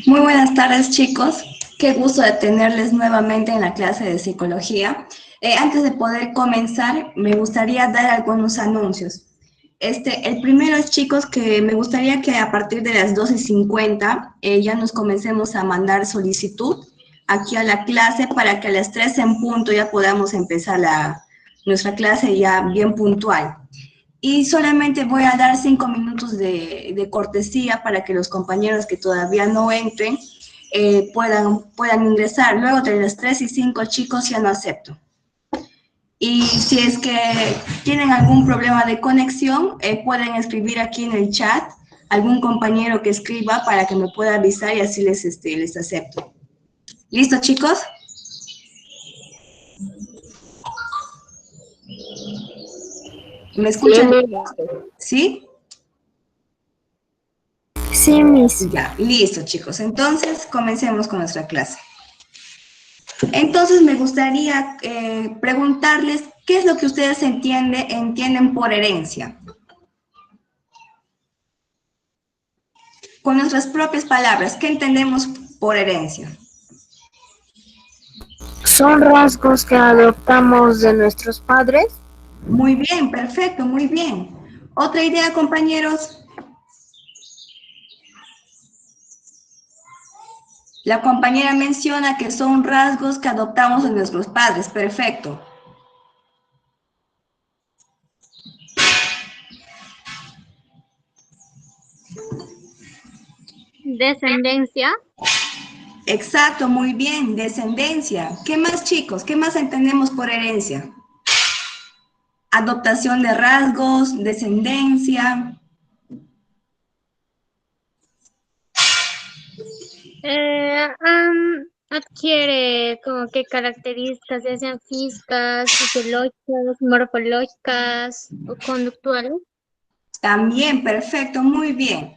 Muy buenas tardes, chicos. Qué gusto de tenerles nuevamente en la clase de psicología. Antes de poder comenzar, me gustaría dar algunos anuncios. El primero es, chicos, que me gustaría que a partir de las 12:50 ya nos comencemos a mandar solicitud aquí a la clase para que a las 3 en punto ya podamos empezar nuestra clase ya bien puntual. Y solamente voy a dar 5 minutos de cortesía para que los compañeros que todavía no entren puedan ingresar. Luego de las 3:05, chicos, ya no acepto. Y si es que tienen algún problema de conexión, pueden escribir aquí en el chat algún compañero que escriba para que me pueda avisar y así les acepto. ¿Listo, chicos? ¿Me escuchan? ¿Sí? Sí, Miss. Ya, listo, chicos. Entonces, comencemos con nuestra clase. Entonces, me gustaría preguntarles qué es lo que ustedes entienden por herencia. Con nuestras propias palabras, ¿qué entendemos por herencia? ¿Son rasgos que adoptamos de nuestros padres? Muy bien, perfecto, muy bien. ¿Otra idea, compañeros? La compañera menciona que son rasgos que adoptamos de nuestros padres. Perfecto. Descendencia. Exacto, muy bien. Descendencia. ¿Qué más, chicos? ¿Qué más entendemos por herencia? Adoptación de rasgos, descendencia. Adquiere como que características, ya sean físicas, fisiológicas, morfológicas o conductuales. También, perfecto, muy bien.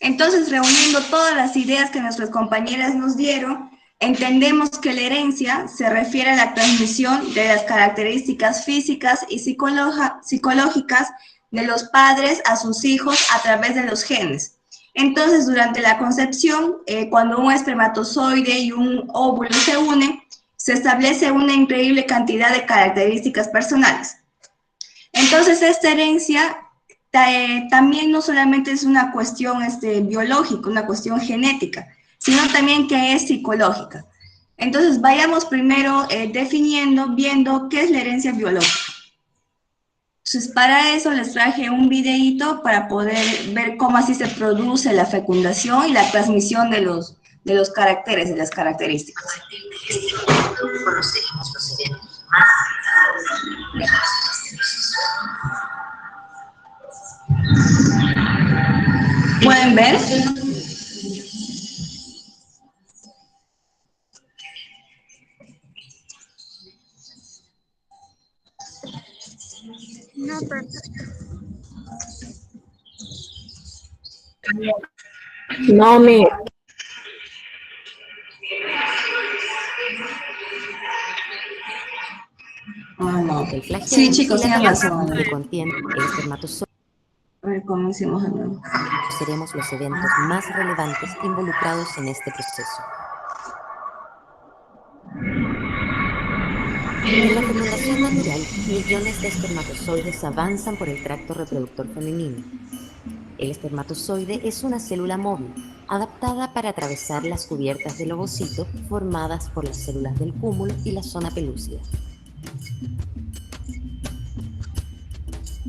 Entonces, reuniendo todas las ideas que nuestras compañeras nos dieron, entendemos que la herencia se refiere a la transmisión de las características físicas y psicológicas de los padres a sus hijos a través de los genes. Entonces, durante la concepción, cuando un espermatozoide y un óvulo se unen, se establece una increíble cantidad de características personales. Entonces, esta herencia también no solamente es una cuestión biológica, una cuestión genética, sino también que es psicológica. Entonces, vayamos primero viendo qué es la herencia biológica. Entonces, para eso les traje un videíto para poder ver cómo así se produce la fecundación y la transmisión de los caracteres, de las características. Conoceremos los eventos más. ¿Pueden ver? No, No, me. No. El flagelo Sí, chicos, y la tienen cabeza razón. que contiene el espermatozoide. A ver, comencemos de nuevo. Seremos los eventos más relevantes involucrados en este proceso. En la fecundación natural, millones de espermatozoides avanzan por el tracto reproductor femenino. El espermatozoide es una célula móvil, adaptada para atravesar las cubiertas del ovocito formadas por las células del cúmulo y la zona pelúcida.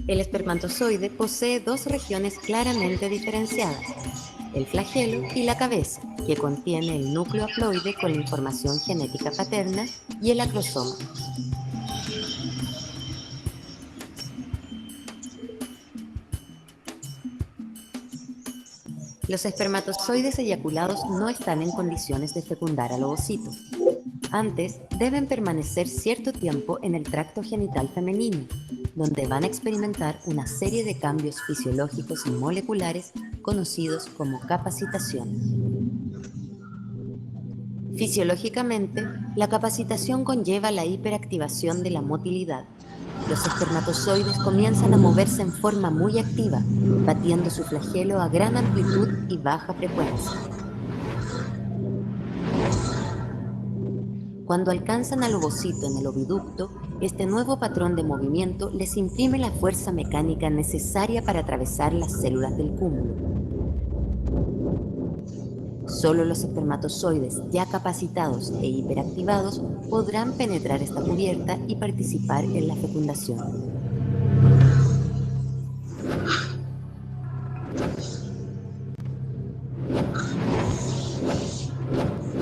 El espermatozoide posee dos regiones claramente diferenciadas, el flagelo y la cabeza, que contiene el núcleo haploide con la información genética paterna, y el acrosoma. Los espermatozoides eyaculados no están en condiciones de fecundar al ovocito. Antes, deben permanecer cierto tiempo en el tracto genital femenino, donde van a experimentar una serie de cambios fisiológicos y moleculares conocidos como capacitación. Fisiológicamente, la capacitación conlleva la hiperactivación de la motilidad, Los espermatozoides comienzan a moverse en forma muy activa, batiendo su flagelo a gran amplitud y baja frecuencia. Cuando alcanzan al ovocito en el oviducto, este nuevo patrón de movimiento les imprime la fuerza mecánica necesaria para atravesar las células del cúmulo. Solo los espermatozoides ya capacitados e hiperactivados podrán penetrar esta cubierta y participar en la fecundación.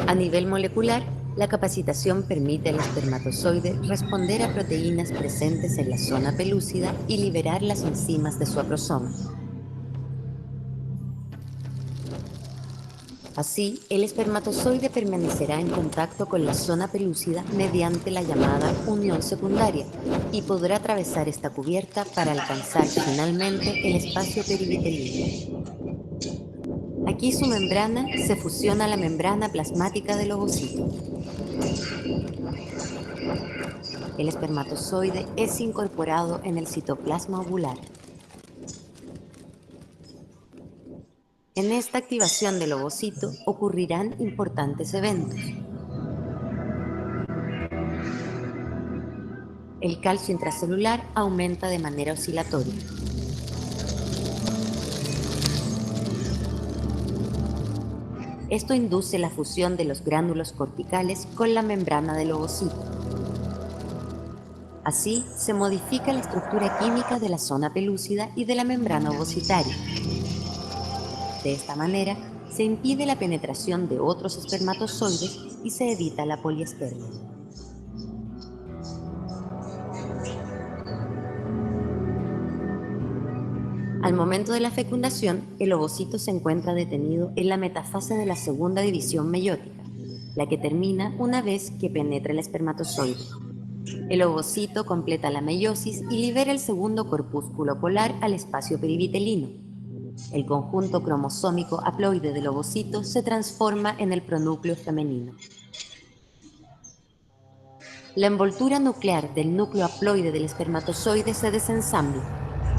A nivel molecular, la capacitación permite al espermatozoide responder a proteínas presentes en la zona pelúcida y liberar las enzimas de su acrosoma. Así, el espermatozoide permanecerá en contacto con la zona pelúcida mediante la llamada unión secundaria y podrá atravesar esta cubierta para alcanzar finalmente el espacio perivitelino. Aquí su membrana se fusiona a la membrana plasmática del ovocito. El espermatozoide es incorporado en el citoplasma ovular. En esta activación del ovocito ocurrirán importantes eventos. El calcio intracelular aumenta de manera oscilatoria. Esto induce la fusión de los gránulos corticales con la membrana del ovocito. Así, se modifica la estructura química de la zona pelúcida y de la membrana ovocitaria. De esta manera, se impide la penetración de otros espermatozoides y se evita la poliespermia. Al momento de la fecundación, el ovocito se encuentra detenido en la metafase de la segunda división meiótica, la que termina una vez que penetra el espermatozoide. El ovocito completa la meiosis y libera el segundo corpúsculo polar al espacio perivitelino. El conjunto cromosómico haploide del ovocito se transforma en el pronúcleo femenino. La envoltura nuclear del núcleo haploide del espermatozoide se desensambla.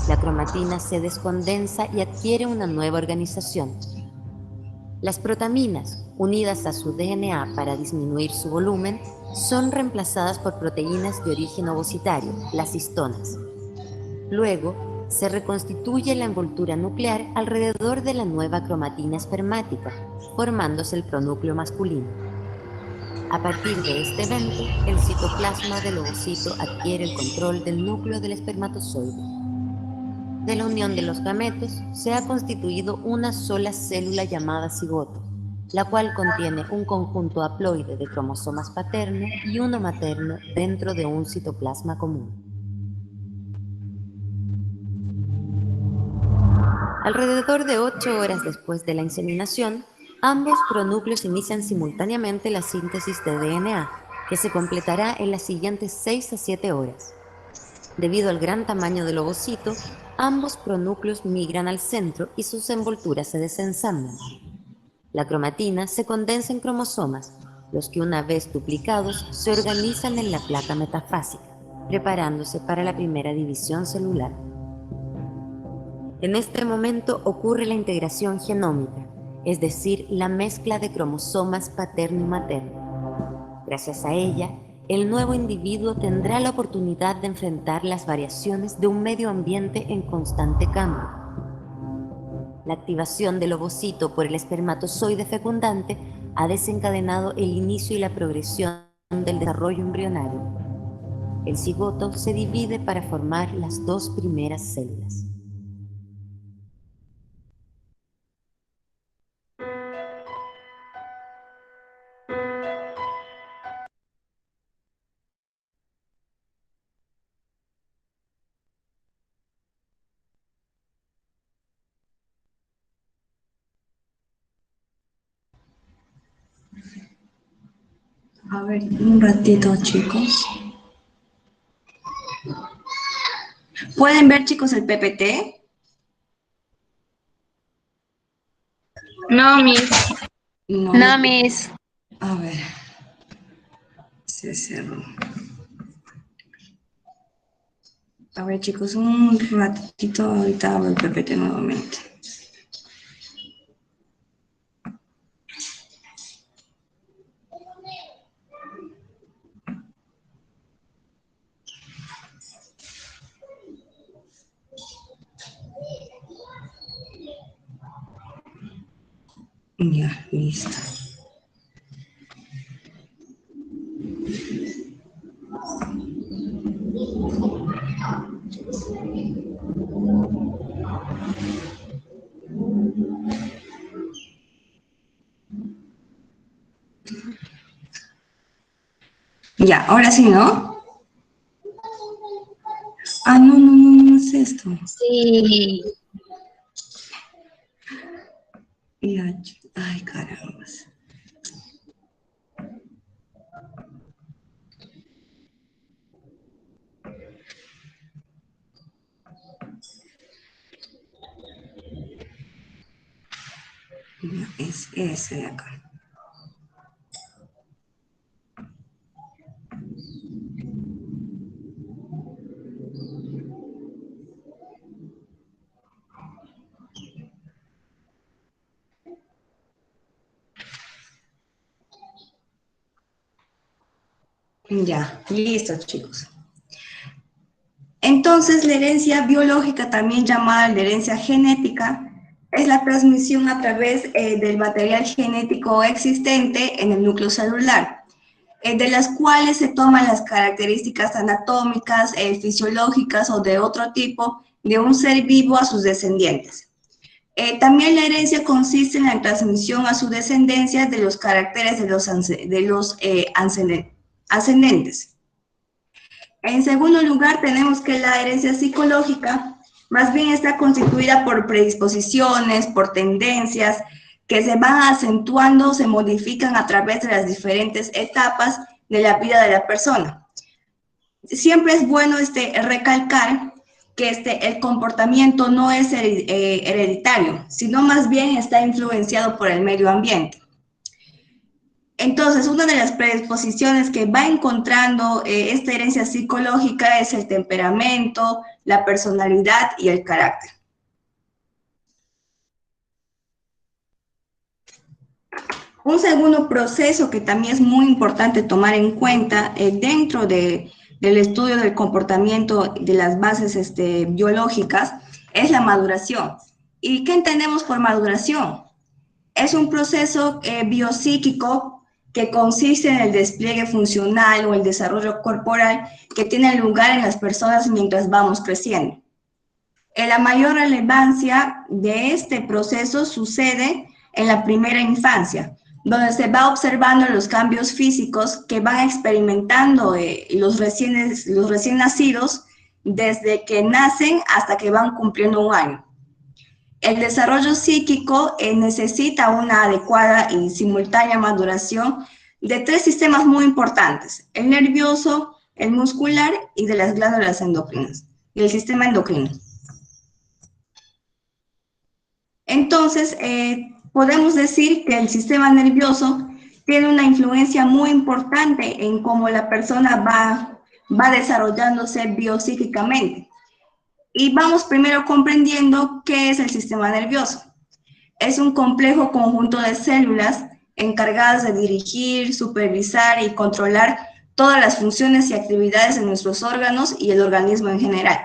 La cromatina se descondensa y adquiere una nueva organización. Las protaminas, unidas a su DNA para disminuir su volumen, son reemplazadas por proteínas de origen ovocitario, las histonas. Luego, se reconstituye la envoltura nuclear alrededor de la nueva cromatina espermática, formándose el pronúcleo masculino. A partir de este evento, el citoplasma del ovocito adquiere el control del núcleo del espermatozoide. De la unión de los gametos se ha constituido una sola célula llamada cigoto, la cual contiene un conjunto haploide de cromosomas paterno y uno materno dentro de un citoplasma común. Alrededor de 8 horas después de la inseminación, ambos pronúcleos inician simultáneamente la síntesis de DNA, que se completará en las siguientes 6 a 7 horas. Debido al gran tamaño del ovocito, ambos pronúcleos migran al centro y sus envolturas se desensamblan. La cromatina se condensa en cromosomas, los que una vez duplicados se organizan en la placa metafásica, preparándose para la primera división celular. En este momento ocurre la integración genómica, es decir, la mezcla de cromosomas paterno y materno. Gracias a ella, el nuevo individuo tendrá la oportunidad de enfrentar las variaciones de un medio ambiente en constante cambio. La activación del ovocito por el espermatozoide fecundante ha desencadenado el inicio y la progresión del desarrollo embrionario. El cigoto se divide para formar las 2 primeras células. A ver, un ratito, chicos. ¿Pueden ver, chicos, el PPT? No, Miss. No, Miss. A ver. Se cerró. A ver, chicos, un ratito, ahorita abro el PPT nuevamente. Ya, listo. Ya, ahora sí, ¿no? Ah, no, no, no, no es esto. Sí. Ya, ay, caramba. Ya, es ese de acá. Ya, listo, chicos. Entonces, la herencia biológica, también llamada la herencia genética, es la transmisión a través del material genético existente en el núcleo celular, de las cuales se toman las características anatómicas, fisiológicas o de otro tipo de un ser vivo a sus descendientes. También la herencia consiste en la transmisión a su descendencia de los caracteres de los ascendentes. En segundo lugar, tenemos que la herencia psicológica más bien está constituida por predisposiciones, por tendencias que se van acentuando, se modifican a través de las diferentes etapas de la vida de la persona. Siempre es bueno recalcar que el comportamiento no es hereditario, sino más bien está influenciado por el medio ambiente. Entonces, una de las predisposiciones que va encontrando esta herencia psicológica es el temperamento, la personalidad y el carácter. Un segundo proceso que también es muy importante tomar en cuenta dentro del estudio del comportamiento de las bases biológicas es la maduración. ¿Y qué entendemos por maduración? Es un proceso biopsíquico que consiste en el despliegue funcional o el desarrollo corporal que tiene lugar en las personas mientras vamos creciendo. La mayor relevancia de este proceso sucede en la primera infancia, donde se va observando los cambios físicos que van experimentando los recién nacidos desde que nacen hasta que van cumpliendo un año. El desarrollo psíquico necesita una adecuada y simultánea maduración de tres sistemas muy importantes: el nervioso, el muscular y de las glándulas endocrinas, y el sistema endocrino. Entonces, podemos decir que el sistema nervioso tiene una influencia muy importante en cómo la persona va desarrollándose biopsíquicamente. Y vamos primero comprendiendo qué es el sistema nervioso. Es un complejo conjunto de células encargadas de dirigir, supervisar y controlar todas las funciones y actividades de nuestros órganos y el organismo en general.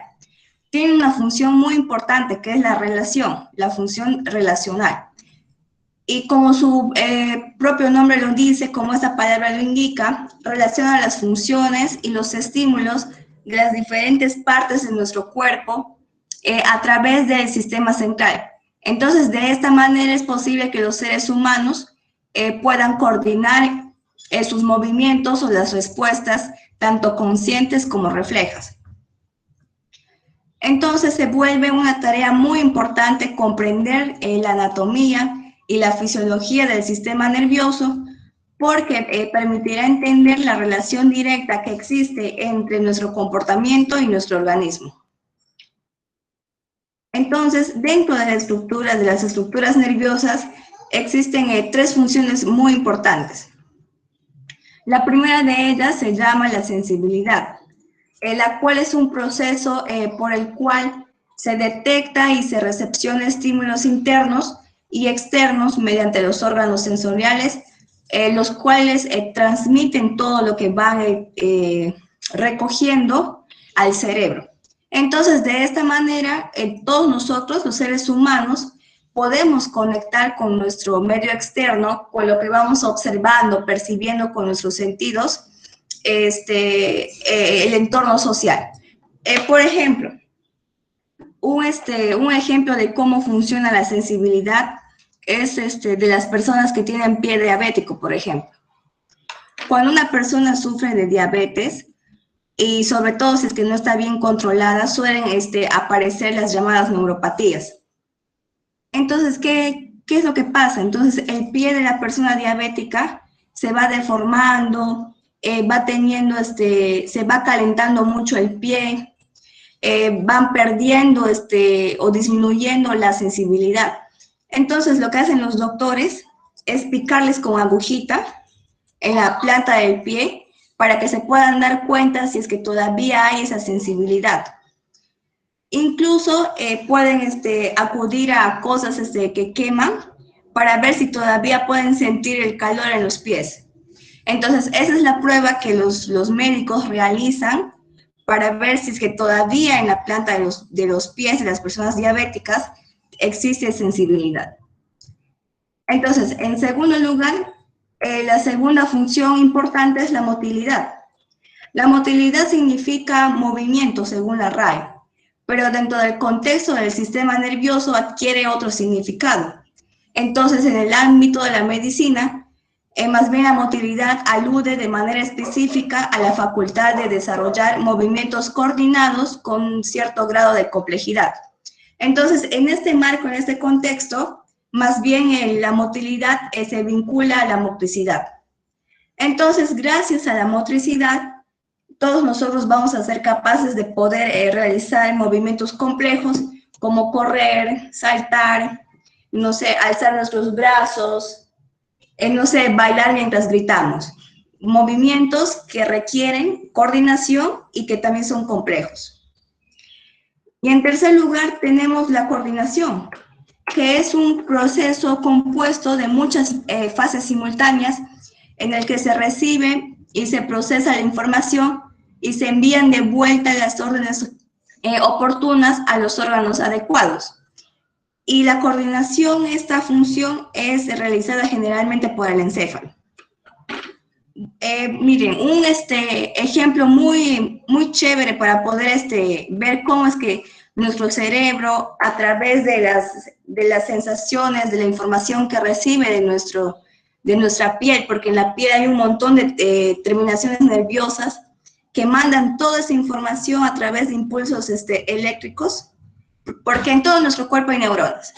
Tiene una función muy importante que es la función relacional. Y como su propio nombre lo dice, como esta palabra lo indica, relaciona las funciones y los estímulos de las diferentes partes de nuestro cuerpo a través del sistema central. Entonces, de esta manera es posible que los seres humanos puedan coordinar sus movimientos o las respuestas, tanto conscientes como reflejas. Entonces, se vuelve una tarea muy importante comprender la anatomía y la fisiología del sistema nervioso, porque permitirá entender la relación directa que existe entre nuestro comportamiento y nuestro organismo. Entonces, dentro de las estructuras nerviosas, existen tres funciones muy importantes. La primera de ellas se llama la sensibilidad. la cual es un proceso por el cual se detecta y se recepciona estímulos internos y externos mediante los órganos sensoriales, los cuales transmiten todo lo que van recogiendo al cerebro. Entonces, de esta manera, todos nosotros, los seres humanos, podemos conectar con nuestro medio externo, con lo que vamos observando, percibiendo con nuestros sentidos, el entorno social. Por ejemplo, un ejemplo de cómo funciona la sensibilidad es de las personas que tienen pie diabético, por ejemplo. Cuando una persona sufre de diabetes, y sobre todo si es que no está bien controlada, suelen aparecer las llamadas neuropatías. Entonces, ¿qué es lo que pasa? Entonces, el pie de la persona diabética se va deformando, va teniendo, se va calentando mucho el pie, van perdiendo o disminuyendo la sensibilidad. Entonces, lo que hacen los doctores es picarles con agujita en la planta del pie para que se puedan dar cuenta si es que todavía hay esa sensibilidad. Incluso pueden acudir a cosas que queman para ver si todavía pueden sentir el calor en los pies. Entonces, esa es la prueba que los médicos realizan para ver si es que todavía en la planta de los pies de las personas diabéticas existe sensibilidad. Entonces, en segundo lugar, la segunda función importante es la motilidad. La motilidad significa movimiento, según la RAE, pero dentro del contexto del sistema nervioso adquiere otro significado. Entonces, en el ámbito de la medicina, más bien la motilidad alude de manera específica a la facultad de desarrollar movimientos coordinados con cierto grado de complejidad. Entonces, en este marco, en este contexto, más bien la motilidad se vincula a la motricidad. Entonces, gracias a la motricidad, todos nosotros vamos a ser capaces de poder realizar movimientos complejos como correr, saltar, no sé, alzar nuestros brazos, no sé, bailar mientras gritamos. Movimientos que requieren coordinación y que también son complejos. Y en tercer lugar tenemos la coordinación, que es un proceso compuesto de muchas fases simultáneas en el que se recibe y se procesa la información y se envían de vuelta las órdenes oportunas a los órganos adecuados. Y la coordinación, esta función es realizada generalmente por el encéfalo. Miren, un ejemplo muy chévere para poder ver cómo es que nuestro cerebro, a través de las sensaciones, de la información que recibe de nuestra piel, porque en la piel hay un montón de terminaciones nerviosas que mandan toda esa información a través de impulsos eléctricos, porque en todo nuestro cuerpo hay neuronas.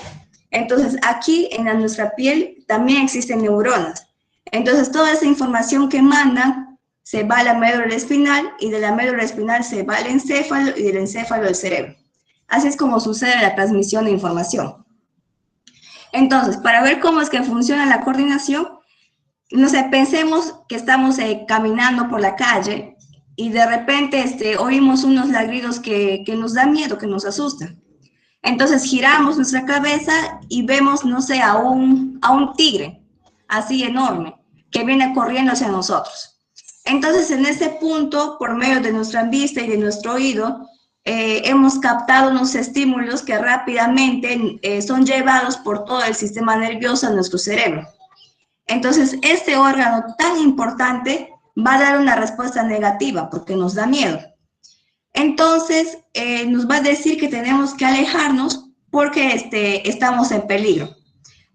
Entonces, aquí en nuestra piel también existen neuronas. Entonces, toda esa información que mandan se va a la médula espinal y de la médula espinal se va al encéfalo y del encéfalo al cerebro. Así es como sucede la transmisión de información. Entonces, para ver cómo es que funciona la coordinación, no sé, pensemos que estamos caminando por la calle y de repente oímos unos ladridos que nos da miedo, que nos asustan. Entonces giramos nuestra cabeza y vemos, no sé, a un tigre, así enorme, que viene corriendo hacia nosotros. Entonces, en ese punto, por medio de nuestra vista y de nuestro oído, hemos captado unos estímulos que rápidamente son llevados por todo el sistema nervioso a nuestro cerebro. Entonces, este órgano tan importante va a dar una respuesta negativa porque nos da miedo. Entonces, nos va a decir que tenemos que alejarnos porque estamos en peligro.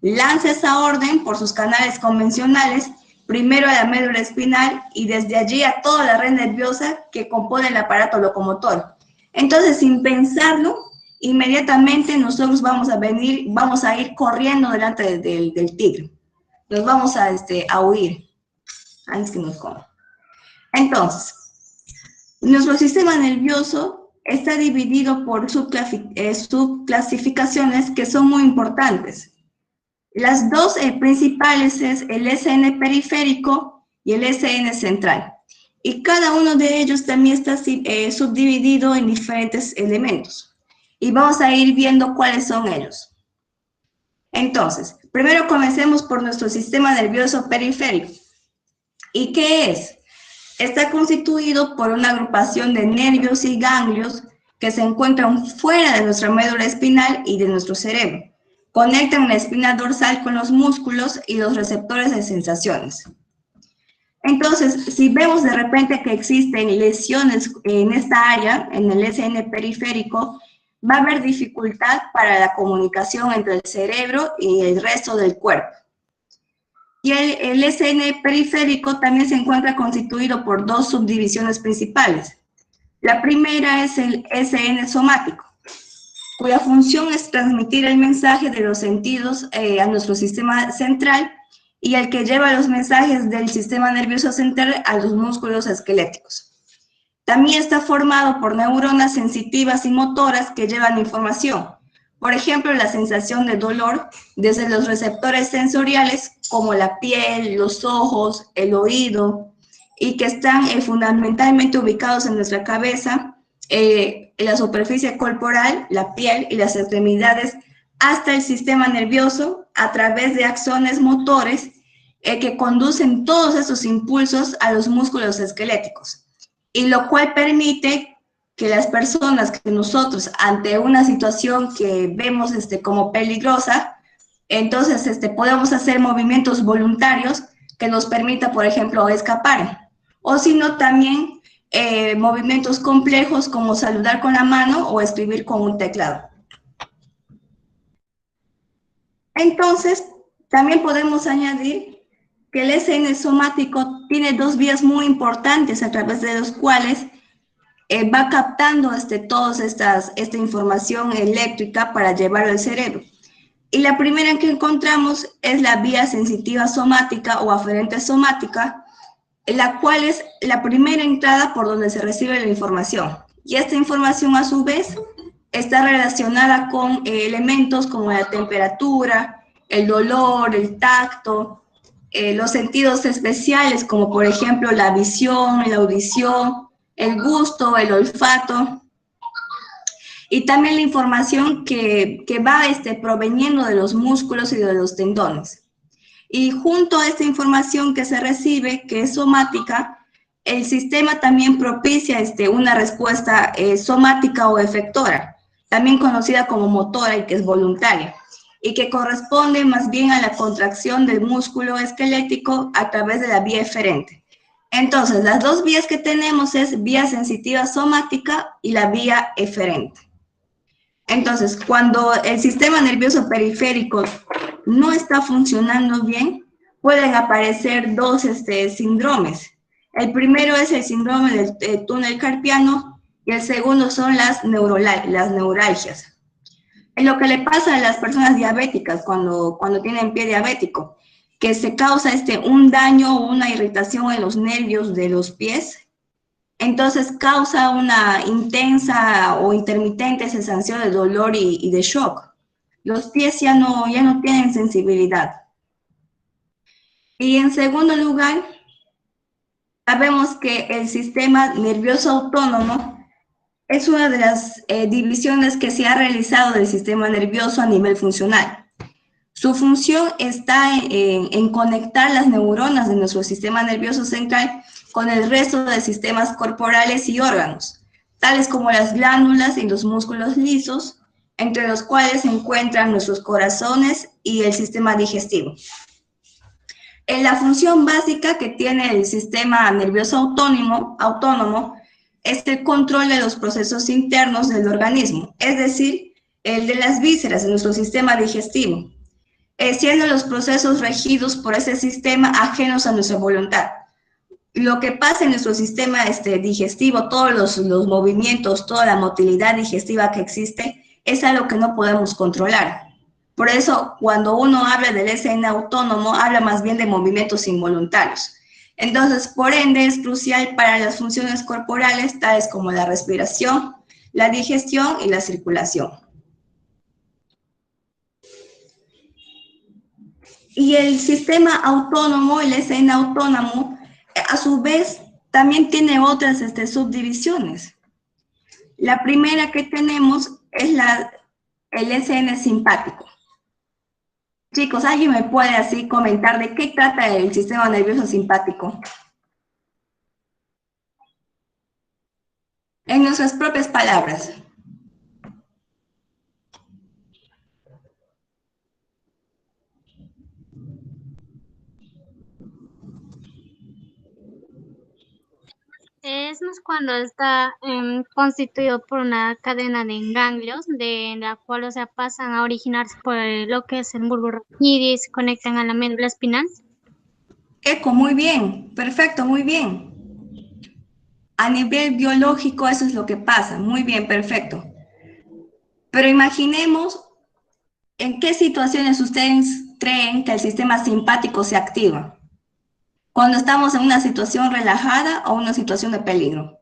Lanza esa orden por sus canales convencionales, primero a la médula espinal y desde allí a toda la red nerviosa que compone el aparato locomotor. Entonces, sin pensarlo, inmediatamente nosotros vamos a ir corriendo delante del tigre. Nos vamos a huir antes que nos coma. Entonces, nuestro sistema nervioso está dividido por subclasificaciones que son muy importantes. Las dos principales es el SN periférico y el SN central. y cada uno de ellos también está subdividido en diferentes elementos. Y vamos a ir viendo cuáles son ellos. Entonces, primero comencemos por nuestro sistema nervioso periférico. ¿Y qué es? Está constituido por una agrupación de nervios y ganglios que se encuentran fuera de nuestra médula espinal y de nuestro cerebro. Conectan la espina dorsal con los músculos y los receptores de sensaciones. Entonces, si vemos de repente que existen lesiones en esta área, en el SN periférico, va a haber dificultad para la comunicación entre el cerebro y el resto del cuerpo. Y el SN periférico también se encuentra constituido por dos subdivisiones principales. La primera es el SN somático, cuya función es transmitir el mensaje de los sentidos a nuestro sistema central y el que lleva los mensajes del sistema nervioso central a los músculos esqueléticos. También está formado por neuronas sensitivas y motoras que llevan información. Por ejemplo, la sensación de dolor desde los receptores sensoriales como la piel, los ojos, el oído, y que están fundamentalmente ubicados en nuestra cabeza, en la superficie corporal, la piel y las extremidades, hasta el sistema nervioso a través de axones motores que conducen todos esos impulsos a los músculos esqueléticos, y lo cual permite que las personas, que nosotros, ante una situación que vemos como peligrosa, entonces podemos hacer movimientos voluntarios que nos permita, por ejemplo, escapar. O si no, también movimientos complejos como saludar con la mano o escribir con un teclado. Entonces, también podemos añadir que el SN somático tiene dos vías muy importantes a través de los cuales va captando toda esta información eléctrica para llevarlo al cerebro. Y la primera que encontramos es la vía sensitiva somática o aferente somática, la cual es la primera entrada por donde se recibe la información. Y esta información, a su vez, está relacionada con elementos como la temperatura, el dolor, el tacto, los sentidos especiales, como por ejemplo la visión, la audición, el gusto, el olfato, y también la información que va proveniendo de los músculos y de los tendones. Y junto a esta información que se recibe, que es somática, el sistema también propicia una respuesta somática o efectora, también conocida como motora y que es voluntaria, y que corresponde más bien a la contracción del músculo esquelético a través de la vía eferente. Entonces, las dos vías que tenemos es vía sensitiva somática y la vía eferente. Entonces, cuando el sistema nervioso periférico no está funcionando bien, pueden aparecer dos síndromes. El primero es el síndrome del túnel carpiano y el segundo son las neuralgias. Es lo que le pasa a las personas diabéticas cuando tienen pie diabético, que se causa un daño o una irritación en los nervios de los pies. Entonces causa una intensa o intermitente sensación de dolor y de shock. Los pies ya no tienen sensibilidad. Y en segundo lugar, sabemos que el sistema nervioso autónomo es una de las divisiones que se ha realizado del sistema nervioso a nivel funcional. Su función está en conectar las neuronas de nuestro sistema nervioso central con el resto de sistemas corporales y órganos, tales como las glándulas y los músculos lisos, entre los cuales se encuentran nuestros corazones y el sistema digestivo. La función básica que tiene el sistema nervioso autónomo es el control de los procesos internos del organismo, es decir, el de las vísceras de nuestro sistema digestivo, siendo los procesos regidos por ese sistema ajenos a nuestra voluntad. Lo que pasa en nuestro sistema digestivo, todos los movimientos, toda la motilidad digestiva que existe, es algo que no podemos controlar. Por eso, cuando uno habla del SN autónomo, habla más bien de movimientos involuntarios. Entonces, por ende, es crucial para las funciones corporales, tales como la respiración, la digestión y la circulación. Y el sistema autónomo, el SN autónomo, a su vez, también tiene otras subdivisiones. La primera que tenemos es el SN simpático. Chicos, ¿alguien me puede así comentar de qué trata el sistema nervioso simpático? En nuestras propias palabras. Es cuando está constituido por una cadena de ganglios, de la cual, o sea, pasan a originarse por lo que es el bulbo raquídeo y se conectan a la médula espinal. Eco, muy bien, perfecto, muy bien. A nivel biológico eso es lo que pasa, muy bien, perfecto. Pero imaginemos en qué situaciones ustedes creen que el sistema simpático se activa. Cuando estamos en una situación relajada o una situación de peligro.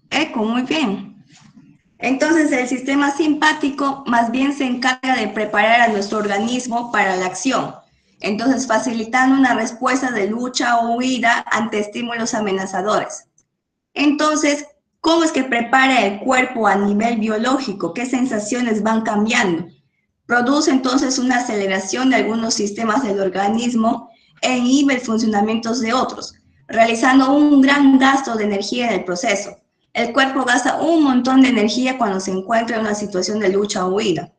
Eco, muy bien. Entonces el sistema simpático más bien se encarga de preparar a nuestro organismo para la acción. Entonces facilitando una respuesta de lucha o huida ante estímulos amenazadores. Entonces, ¿cómo es que prepara el cuerpo a nivel biológico? ¿Qué sensaciones van cambiando? Produce entonces una aceleración de algunos sistemas del organismo e inhibe el funcionamiento de otros, realizando un gran gasto de energía en el proceso. El cuerpo gasta un montón de energía cuando se encuentra en una situación de lucha o huida.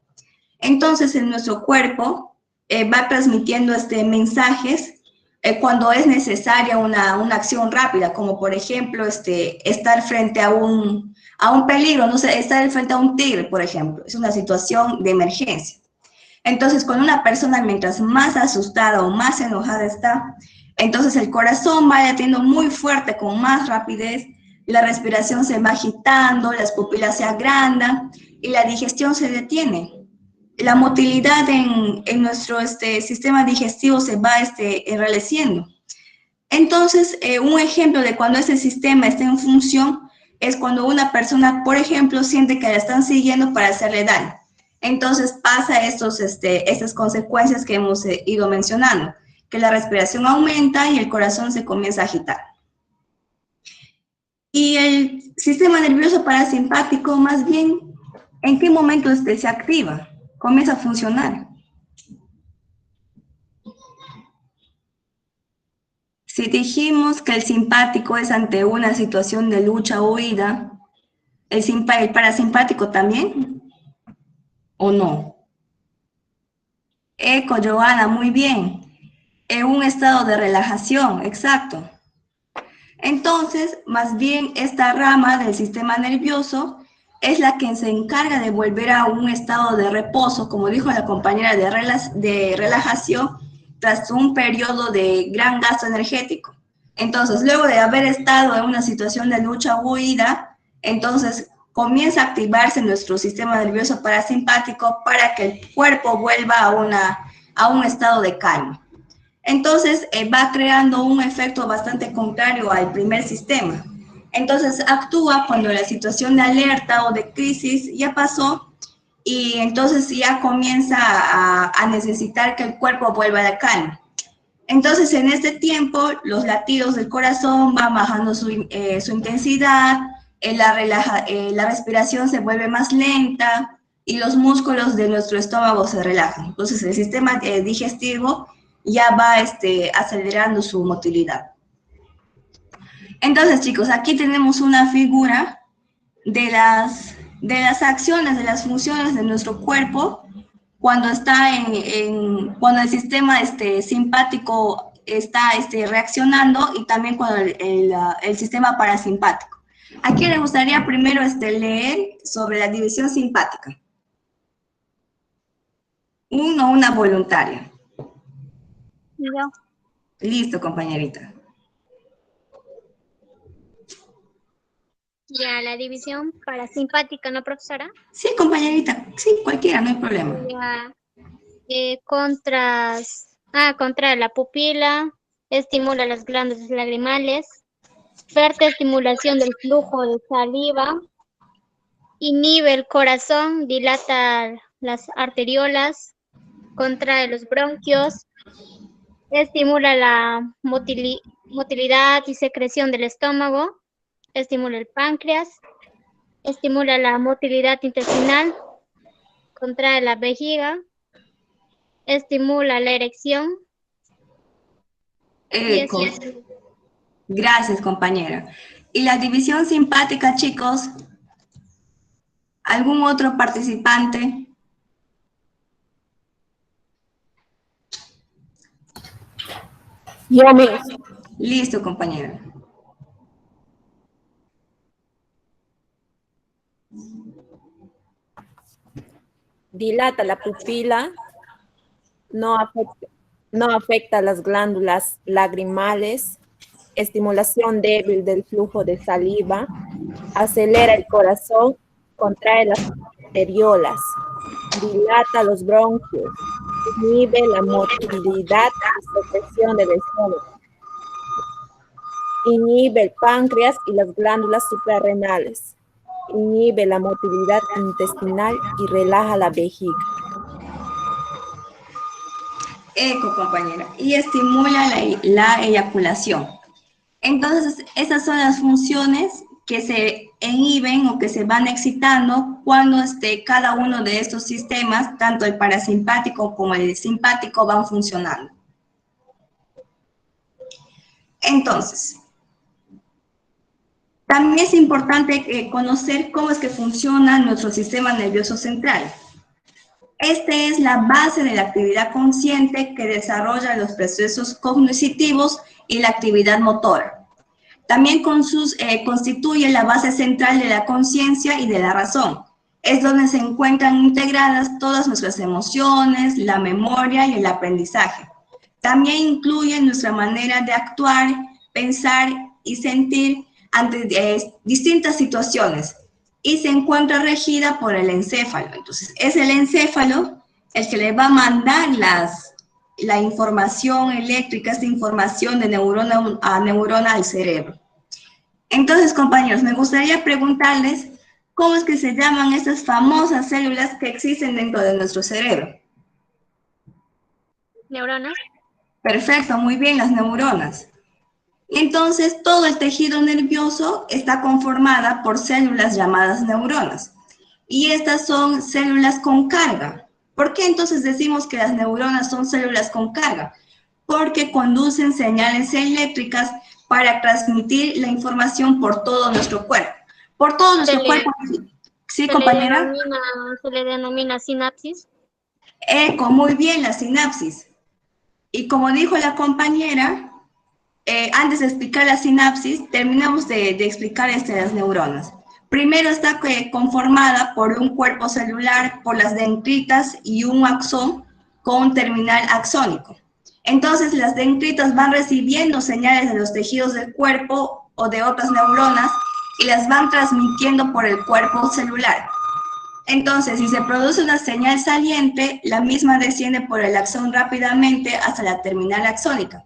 Entonces, en nuestro cuerpo va transmitiendo mensajes cuando es necesaria una acción rápida, como por ejemplo estar frente a un peligro, no sé, estar frente a un tigre, por ejemplo, es una situación de emergencia. Entonces, cuando una persona mientras más asustada o más enojada está, entonces el corazón va latiendo muy fuerte, con más rapidez, la respiración se va agitando, las pupilas se agrandan y la digestión se detiene. La motilidad en nuestro sistema digestivo se va enrareciendo. Entonces, un ejemplo de cuando ese sistema está en función es cuando una persona, por ejemplo, siente que la están siguiendo para hacerle daño. Entonces pasa estas consecuencias que hemos ido mencionando, que la respiración aumenta y el corazón se comienza a agitar. Y el sistema nervioso parasimpático, más bien, ¿en qué momento se activa? Comienza a funcionar. Si dijimos que el simpático es ante una situación de lucha o huida, ¿el parasimpático también? ¿O no? Eco, Joana, muy bien. En un estado de relajación, exacto. Entonces, más bien esta rama del sistema nervioso es la que se encarga de volver a un estado de reposo, como dijo la compañera, de relajación, tras un periodo de gran gasto energético. Entonces, luego de haber estado en una situación de lucha o huida, entonces comienza a activarse nuestro sistema nervioso parasimpático para que el cuerpo vuelva a un estado de calma. Entonces, va creando un efecto bastante contrario al primer sistema. Entonces, actúa cuando la situación de alerta o de crisis ya pasó y entonces ya comienza a necesitar que el cuerpo vuelva a la calma. Entonces, en este tiempo, los latidos del corazón van bajando su intensidad, la respiración se vuelve más lenta y los músculos de nuestro estómago se relajan. Entonces, el sistema digestivo ya va acelerando su motilidad. Entonces, chicos, aquí tenemos una figura de las acciones, de las funciones de nuestro cuerpo cuando está cuando el sistema simpático está reaccionando y también cuando el sistema parasimpático. Aquí me gustaría primero leer sobre la división simpática. Una voluntaria. Yo. Listo, compañerita. Ya, la división parasimpática, ¿no, profesora? Sí, compañerita. Sí, cualquiera, no hay problema. Ya, contra la pupila, estimula las glándulas lagrimales, fuerte estimulación del flujo de saliva, inhibe el corazón, dilata las arteriolas, contrae los bronquios, estimula la motilidad y secreción del estómago, estimula el páncreas, estimula la motilidad intestinal, contrae la vejiga, estimula la erección. Y así es. Gracias, compañera. ¿Y la división simpática, chicos? ¿Algún otro participante? Yo, Miss. Listo, compañera. Dilata la pupila, no afecta las glándulas lagrimales, estimulación débil del flujo de saliva, acelera el corazón, contrae las arteriolas, dilata los bronquios, inhibe la motilidad y secreción del estómago, inhibe el páncreas y las glándulas suprarrenales, inhibe la motilidad intestinal y relaja la vejiga. Eco, compañera. Y estimula la eyaculación. Entonces, esas son las funciones que se inhiben o que se van excitando cuando cada uno de estos sistemas, tanto el parasimpático como el simpático, van funcionando. Entonces, también es importante conocer cómo es que funciona nuestro sistema nervioso central. Este es la base de la actividad consciente que desarrolla los procesos cognitivos y la actividad motora. También constituye la base central de la conciencia y de la razón. Es donde se encuentran integradas todas nuestras emociones, la memoria y el aprendizaje. También incluye nuestra manera de actuar, pensar y sentir ante distintas situaciones, y se encuentra regida por el encéfalo. Entonces, es el encéfalo el que le va a mandar la información eléctrica, esta información de neurona a neurona al cerebro. Entonces, compañeros, me gustaría preguntarles cómo es que se llaman estas famosas células que existen dentro de nuestro cerebro. Neuronas. Perfecto, muy bien, las neuronas. Entonces, todo el tejido nervioso está conformado por células llamadas neuronas. Y estas son células con carga. ¿Por qué entonces decimos que las neuronas son células con carga? Porque conducen señales eléctricas para transmitir la información por todo nuestro cuerpo. Por todo nuestro cuerpo. ¿Sí, compañera? Se le denomina sinapsis. Eco, muy bien, la sinapsis. Y como dijo la compañera, antes de explicar la sinapsis, terminamos de explicar las neuronas. Primero está conformada por un cuerpo celular, por las dendritas y un axón con un terminal axónico. Entonces, las dendritas van recibiendo señales de los tejidos del cuerpo o de otras neuronas y las van transmitiendo por el cuerpo celular. Entonces, si se produce una señal saliente, la misma desciende por el axón rápidamente hasta la terminal axónica.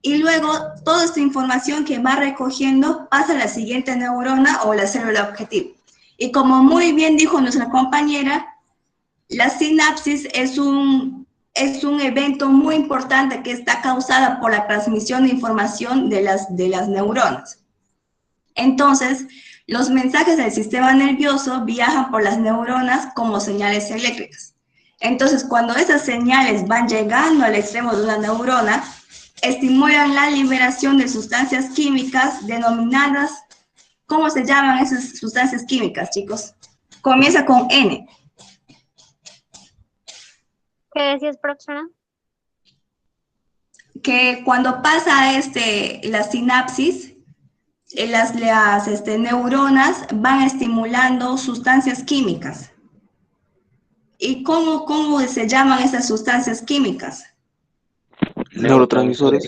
Y luego, toda esta información que va recogiendo pasa a la siguiente neurona o la célula objetivo. Y como muy bien dijo nuestra compañera, la sinapsis es un evento muy importante que está causada por la transmisión de información de las neuronas. Entonces, los mensajes del sistema nervioso viajan por las neuronas como señales eléctricas. Entonces, cuando esas señales van llegando al extremo de una neurona, estimulan la liberación de sustancias químicas denominadas, ¿cómo se llaman esas sustancias químicas, chicos? Comienza con N. ¿Qué decías, próxima? Que cuando pasa la sinapsis, las neuronas van estimulando sustancias químicas. ¿Y cómo se llaman esas sustancias químicas? Neurotransmisores.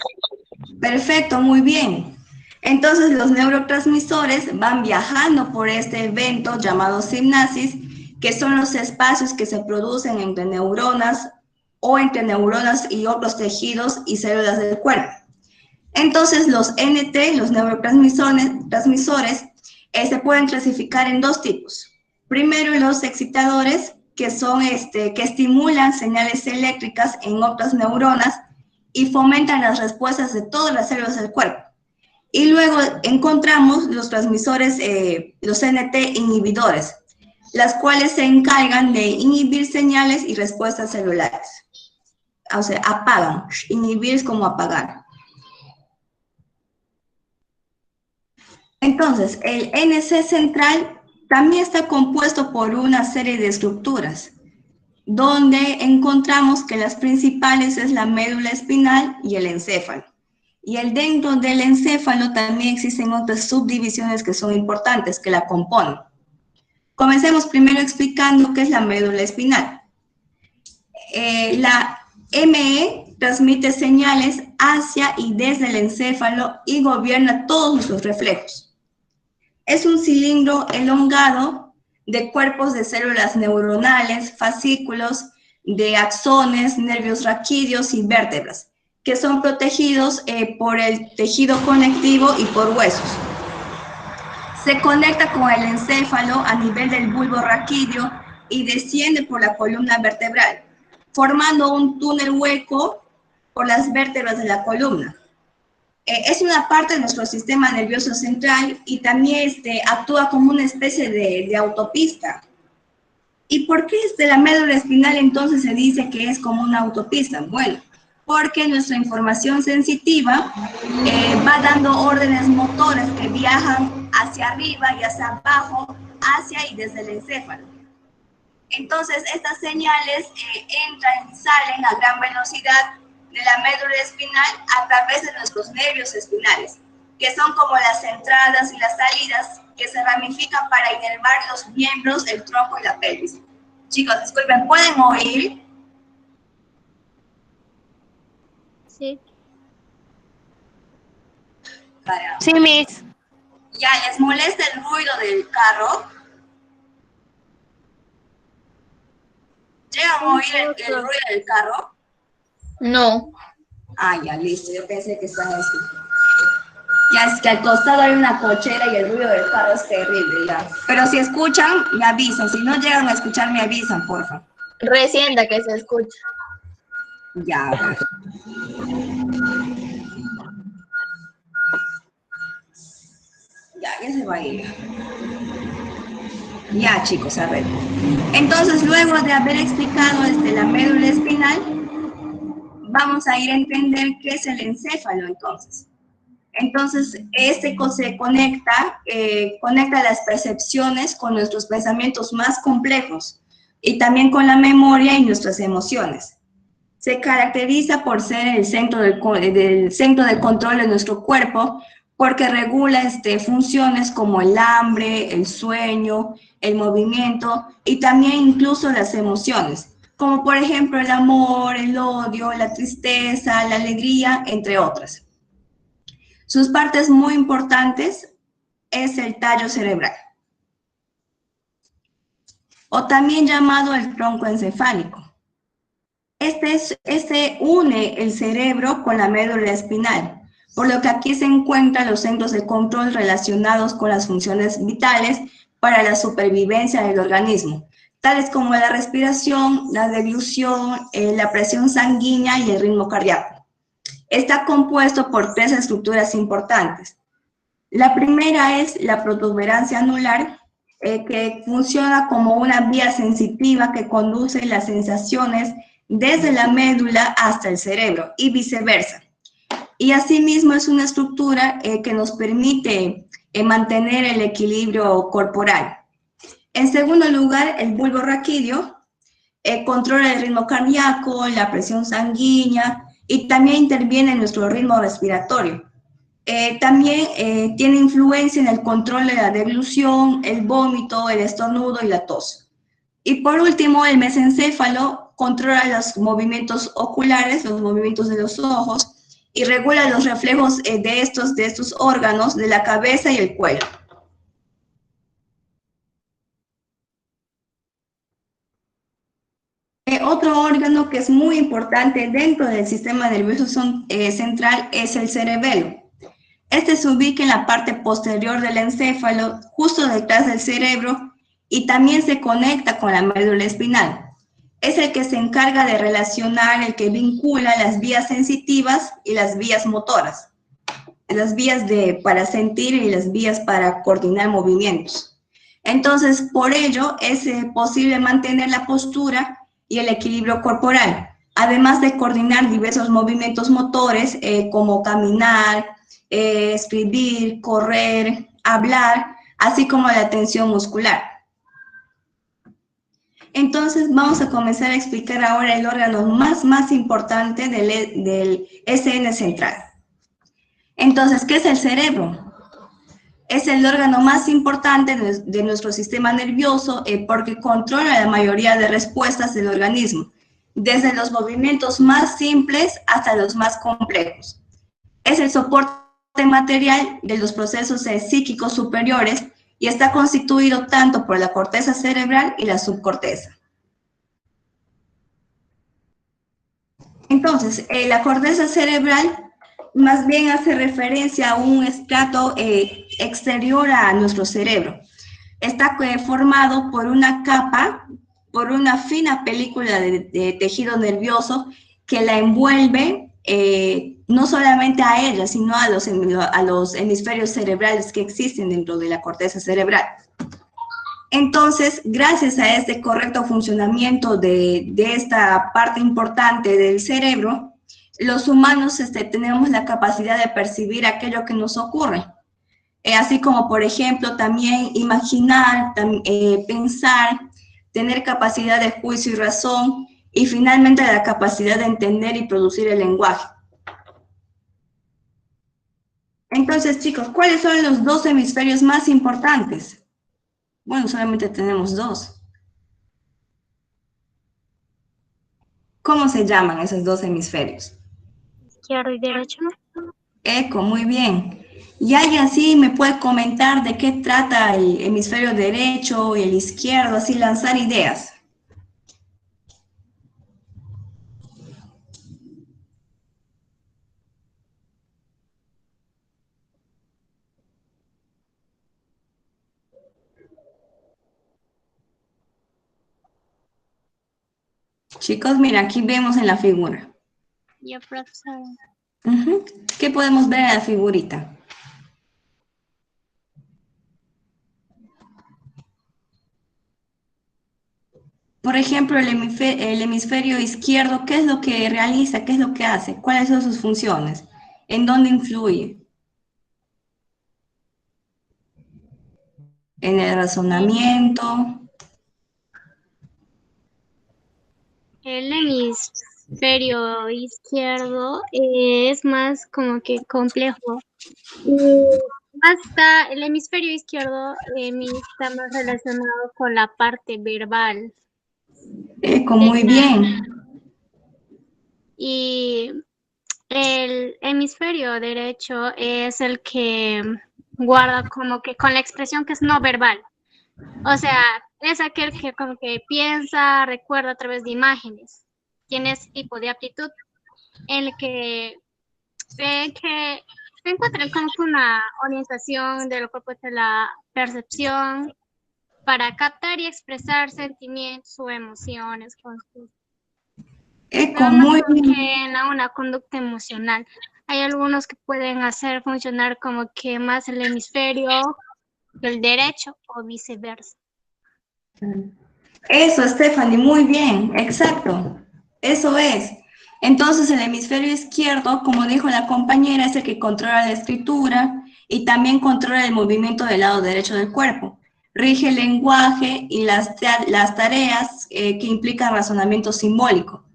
Perfecto, muy bien. Entonces los neurotransmisores van viajando por este evento llamado sinapsis, que son los espacios que se producen entre neuronas o entre neuronas y otros tejidos y células del cuerpo. Entonces los NT, los neurotransmisores, se pueden clasificar en dos tipos. Primero, los excitadores, que estimulan señales eléctricas en otras neuronas y fomentan las respuestas de todas las células del cuerpo. Y luego encontramos los transmisores, los NT inhibidores, las cuales se encargan de inhibir señales y respuestas celulares. O sea, apagan. Inhibir es como apagar. Entonces, el NC central también está compuesto por una serie de estructuras, donde encontramos que las principales es la médula espinal y el encéfalo. Y dentro del encéfalo también existen otras subdivisiones que son importantes, que la componen. Comencemos primero explicando qué es la médula espinal. La ME transmite señales hacia y desde el encéfalo y gobierna todos nuestros reflejos. Es un cilindro elongado de cuerpos de células neuronales, fascículos, de axones, nervios raquídeos y vértebras, que son protegidos por el tejido conectivo y por huesos. Se conecta con el encéfalo a nivel del bulbo raquídeo y desciende por la columna vertebral, formando un túnel hueco por las vértebras de la columna. Es una parte de nuestro sistema nervioso central y también actúa como una especie de autopista. ¿Y por qué la médula espinal entonces se dice que es como una autopista? Bueno, porque nuestra información sensitiva va dando órdenes motores que viajan hacia arriba y hacia abajo, hacia y desde el encéfalo. Entonces, estas señales entran y salen a gran velocidad de la médula espinal a través de nuestros nervios espinales, que son como las entradas y las salidas que se ramifican para inervar los miembros, el tronco y la pelvis. Chicos, disculpen, ¿pueden oír? Sí. Sí, Miss. Ya, ¿les molesta el ruido del carro? ¿Llegan a oír el ruido del carro? No. Ah, ya, listo, yo pensé que estaban escuchando. Ya, es que al costado hay una cochera y el ruido del carro es terrible, ya. Pero si escuchan, me avisan. Si no llegan a escuchar, me avisan, porfa. Recién da que se escucha. Ya, a ver. Ya se va a ir. Ya, chicos, a ver. Entonces, luego de haber explicado la médula espinal, vamos a ir a entender qué es el encéfalo, entonces. Entonces, se conecta las percepciones con nuestros pensamientos más complejos y también con la memoria y nuestras emociones. Se caracteriza por ser el centro de control de nuestro cuerpo, porque regula funciones como el hambre, el sueño, el movimiento y también incluso las emociones, como por ejemplo el amor, el odio, la tristeza, la alegría, entre otras. Sus partes muy importantes es el tallo cerebral, o también llamado el tronco encefálico. Este une el cerebro con la médula espinal, por lo que aquí se encuentran los centros de control relacionados con las funciones vitales para la supervivencia del organismo, tales como la respiración, la deglución, la presión sanguínea y el ritmo cardíaco. Está compuesto por 3 estructuras importantes. La primera es la protuberancia anular, que funciona como una vía sensitiva que conduce las sensaciones desde la médula hasta el cerebro y viceversa. Y asimismo es una estructura que nos permite mantener el equilibrio corporal. En segundo lugar, el bulbo raquídeo controla el ritmo cardíaco, la presión sanguínea y también interviene en nuestro ritmo respiratorio. También tiene influencia en el control de la deglución, el vómito, el estornudo y la tos. Y por último, el mesencéfalo controla los movimientos oculares, los movimientos de los ojos, y regula los reflejos de estos órganos de la cabeza y el cuello. Otro órgano que es muy importante dentro del sistema nervioso central es el cerebelo. Este se ubica en la parte posterior del encéfalo, justo detrás del cerebro, y también se conecta con la médula espinal. Es el que se encarga de relacionar, el que vincula las vías sensitivas y las vías motoras, las vías para sentir y las vías para coordinar movimientos. Entonces, por ello, es posible mantener la postura y el equilibrio corporal, además de coordinar diversos movimientos motores como caminar, escribir, correr, hablar, así como la tensión muscular. Entonces, vamos a comenzar a explicar ahora el órgano más importante del SN central. Entonces, ¿qué es el cerebro? Es el órgano más importante de nuestro sistema nervioso porque controla la mayoría de respuestas del organismo, desde los movimientos más simples hasta los más complejos. Es el soporte material de los procesos psíquicos superiores y está constituido tanto por la corteza cerebral y la subcorteza. Entonces, la corteza cerebral más bien hace referencia a un estrato exterior a nuestro cerebro. Está formado por una capa, por una fina película de tejido nervioso que la envuelve no solamente a ella, sino a los hemisferios cerebrales que existen dentro de la corteza cerebral. Entonces, gracias a este correcto funcionamiento de esta parte importante del cerebro, los humanos tenemos la capacidad de percibir aquello que nos ocurre. Así como, por ejemplo, también imaginar, pensar, tener capacidad de juicio y razón, y finalmente la capacidad de entender y producir el lenguaje. Entonces, chicos, ¿cuáles son los dos hemisferios más importantes? Bueno, solamente tenemos dos. ¿Cómo se llaman esos dos hemisferios? Izquierdo y derecho. Eco, muy bien. ¿Y alguien así me puede comentar de qué trata el hemisferio derecho y el izquierdo? Así lanzar ideas. Chicos, mira, aquí vemos en la figura. Ya, profesora. ¿Qué podemos ver en la figurita? Por ejemplo, el hemisferio izquierdo, ¿qué es lo que realiza? ¿Qué es lo que hace? ¿Cuáles son sus funciones? ¿En dónde influye? En el razonamiento. El hemisferio izquierdo es más como que complejo. Hasta el hemisferio izquierdo está más relacionado con la parte verbal. Eco, muy bien. Y el hemisferio derecho es el que guarda como que con la expresión que es no verbal. O sea, es aquel que como que piensa, recuerda a través de imágenes. Tiene ese tipo de aptitud en el que se encuentra como que una orientación de lo que puede ser la percepción para captar y expresar sentimientos o emociones. Eco, Pero más muy como bien. que en una conducta emocional. Hay algunos que pueden hacer funcionar como que más el hemisferio del derecho o viceversa. Eso, Stephanie, muy bien, exacto. Eso es. Entonces, el hemisferio izquierdo, como dijo la compañera, es el que controla la escritura y también controla el movimiento del lado derecho del cuerpo. Rige el lenguaje y las tareas que implican razonamiento simbólico.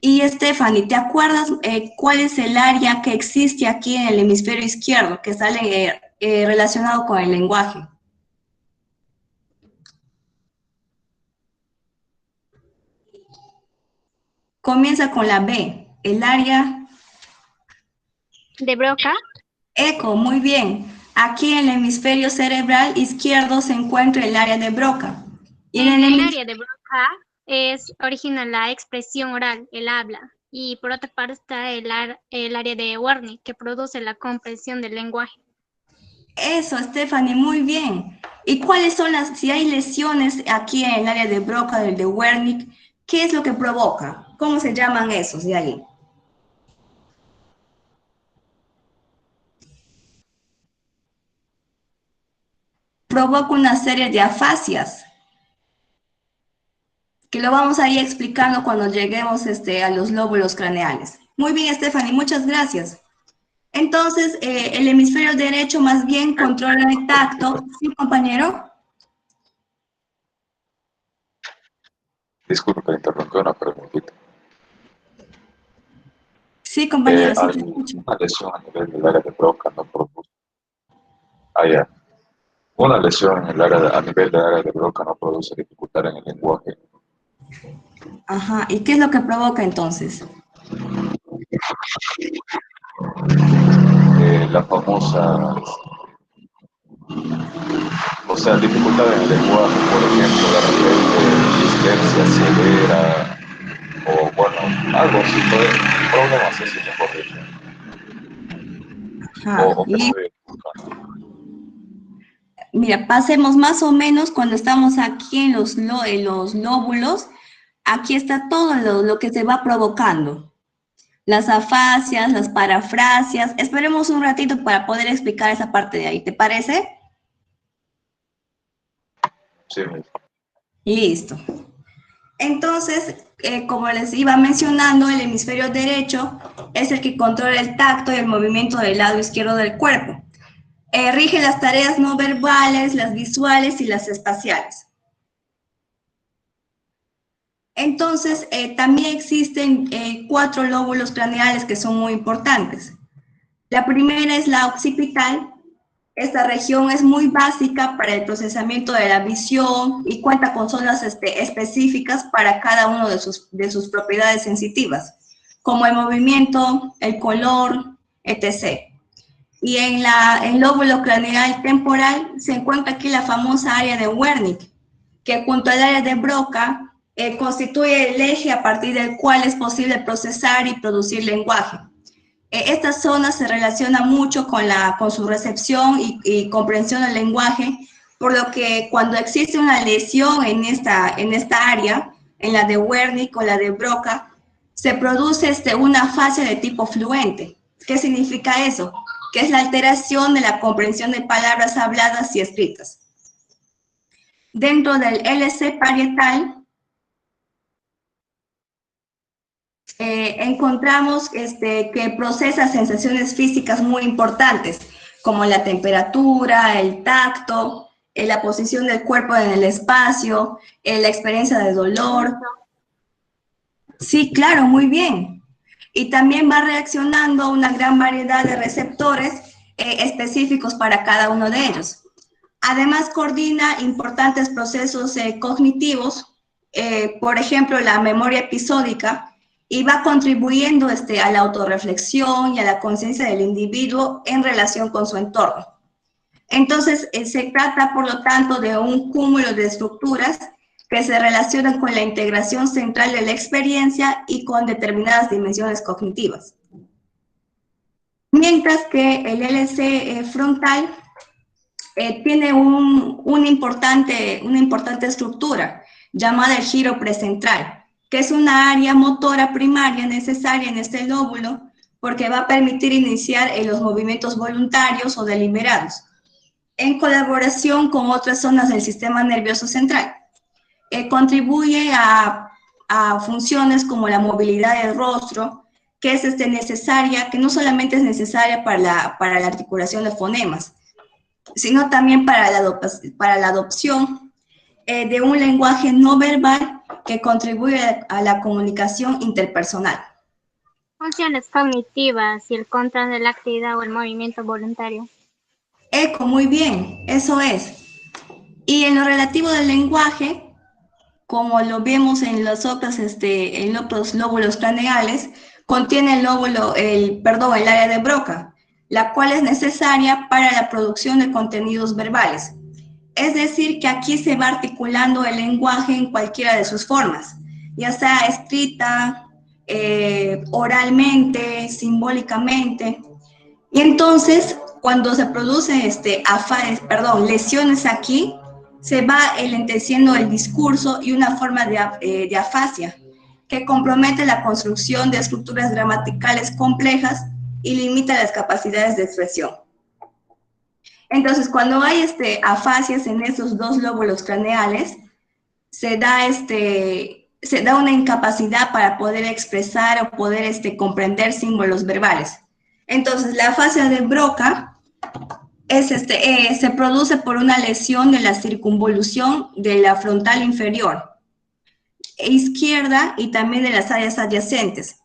Y Stephanie, ¿te acuerdas cuál es el área que existe aquí en el hemisferio izquierdo que sale relacionado con el lenguaje? Comienza con la B, el área De Broca. eco, muy bien. Aquí en el hemisferio cerebral izquierdo se encuentra el área de Broca. Y En el área de Broca origina la expresión oral, el habla. Y por otra parte está el área de Wernicke, que produce la comprensión del lenguaje. Eso, Stephanie, muy bien. ¿Y cuáles son si hay lesiones aquí en el área de Broca, del de Wernicke, qué es lo que provoca? ¿Cómo se llaman esos de ahí? Provoca una serie de afasias, que lo vamos a ir explicando cuando lleguemos a los lóbulos craneales. Muy bien, Stephanie, muchas gracias. Entonces, el hemisferio derecho más bien controla el tacto. ¿Sí, compañero? Disculpe que interrumpí una preguntita. Sí, compañero, sí te Hay escucho. una lesión a nivel del área de Broca no produce. Ya. Una lesión en el a nivel del área de Broca no produce dificultad en el lenguaje. Ajá, ¿y qué es lo que provoca entonces? La famosa, o sea, dificultad en el lenguaje, por ejemplo, de repente dislexia severa, o bueno, algo así, problemas así, mejor dicho. Ajá, O que estoy buscando. mira, pasemos más o menos cuando estamos aquí en los lóbulos, aquí está todo lo que se va provocando. Las afasias, las parafrasias. Esperemos un ratito para poder explicar esa parte de ahí, ¿te parece? Sí, Listo. Entonces, como les iba mencionando, el hemisferio derecho es el que controla el tacto y el movimiento del lado izquierdo del cuerpo. Rige las tareas no verbales, las visuales y las espaciales. Entonces, también existen 4 lóbulos craneales que son muy importantes. La primera es la occipital. Esta región es muy básica para el procesamiento de la visión y cuenta con zonas específicas para cada uno de sus propiedades sensitivas, como el movimiento, el color, etc. Y en el lóbulo craneal temporal se encuentra aquí la famosa área de Wernicke, que junto al área de Broca constituye el eje a partir del cual es posible procesar y producir lenguaje. Esta zona se relaciona mucho con su recepción y comprensión del lenguaje, por lo que cuando existe una lesión en esta área, en la de Wernicke o la de Broca, se produce una fase de tipo fluente. ¿Qué significa eso? Que es la alteración de la comprensión de palabras habladas y escritas. Dentro del LC parietal, encontramos que procesa sensaciones físicas muy importantes, como la temperatura, el tacto, la posición del cuerpo en el espacio, la experiencia de dolor. Sí, claro, muy bien. Y también va reaccionando a una gran variedad de receptores específicos para cada uno de ellos. Además, coordina importantes procesos cognitivos, por ejemplo, la memoria episódica, y va contribuyendo a la autorreflexión y a la conciencia del individuo en relación con su entorno. Entonces, se trata, por lo tanto, de un cúmulo de estructuras que se relacionan con la integración central de la experiencia y con determinadas dimensiones cognitivas. Mientras que el LC frontal tiene una importante estructura llamada el giro precentral, que es una área motora primaria necesaria en este lóbulo porque va a permitir iniciar los movimientos voluntarios o deliberados, en colaboración con otras zonas del sistema nervioso central. Contribuye a funciones como la movilidad del rostro, que es necesaria, que no solamente es necesaria para la articulación de fonemas, sino también para la adopción de un lenguaje no verbal que contribuye a la comunicación interpersonal. Funciones cognitivas y el control de la actividad o el movimiento voluntario. Eco, muy bien, eso es. Y en lo relativo del lenguaje, como lo vemos en los otros lóbulos craneales, contiene el área de Broca, la cual es necesaria para la producción de contenidos verbales. Es decir, que aquí se va articulando el lenguaje en cualquiera de sus formas, ya sea escrita, oralmente, simbólicamente. Y entonces, cuando se producen lesiones aquí, se va enlenteciendo el discurso y una forma de afasia que compromete la construcción de estructuras gramaticales complejas y limita las capacidades de expresión. Entonces, cuando hay afasias en esos dos lóbulos craneales, se da una incapacidad para poder expresar o poder comprender símbolos verbales. Entonces, la afasia de Broca se produce por una lesión de la circunvolución de la frontal inferior e izquierda y también de las áreas adyacentes.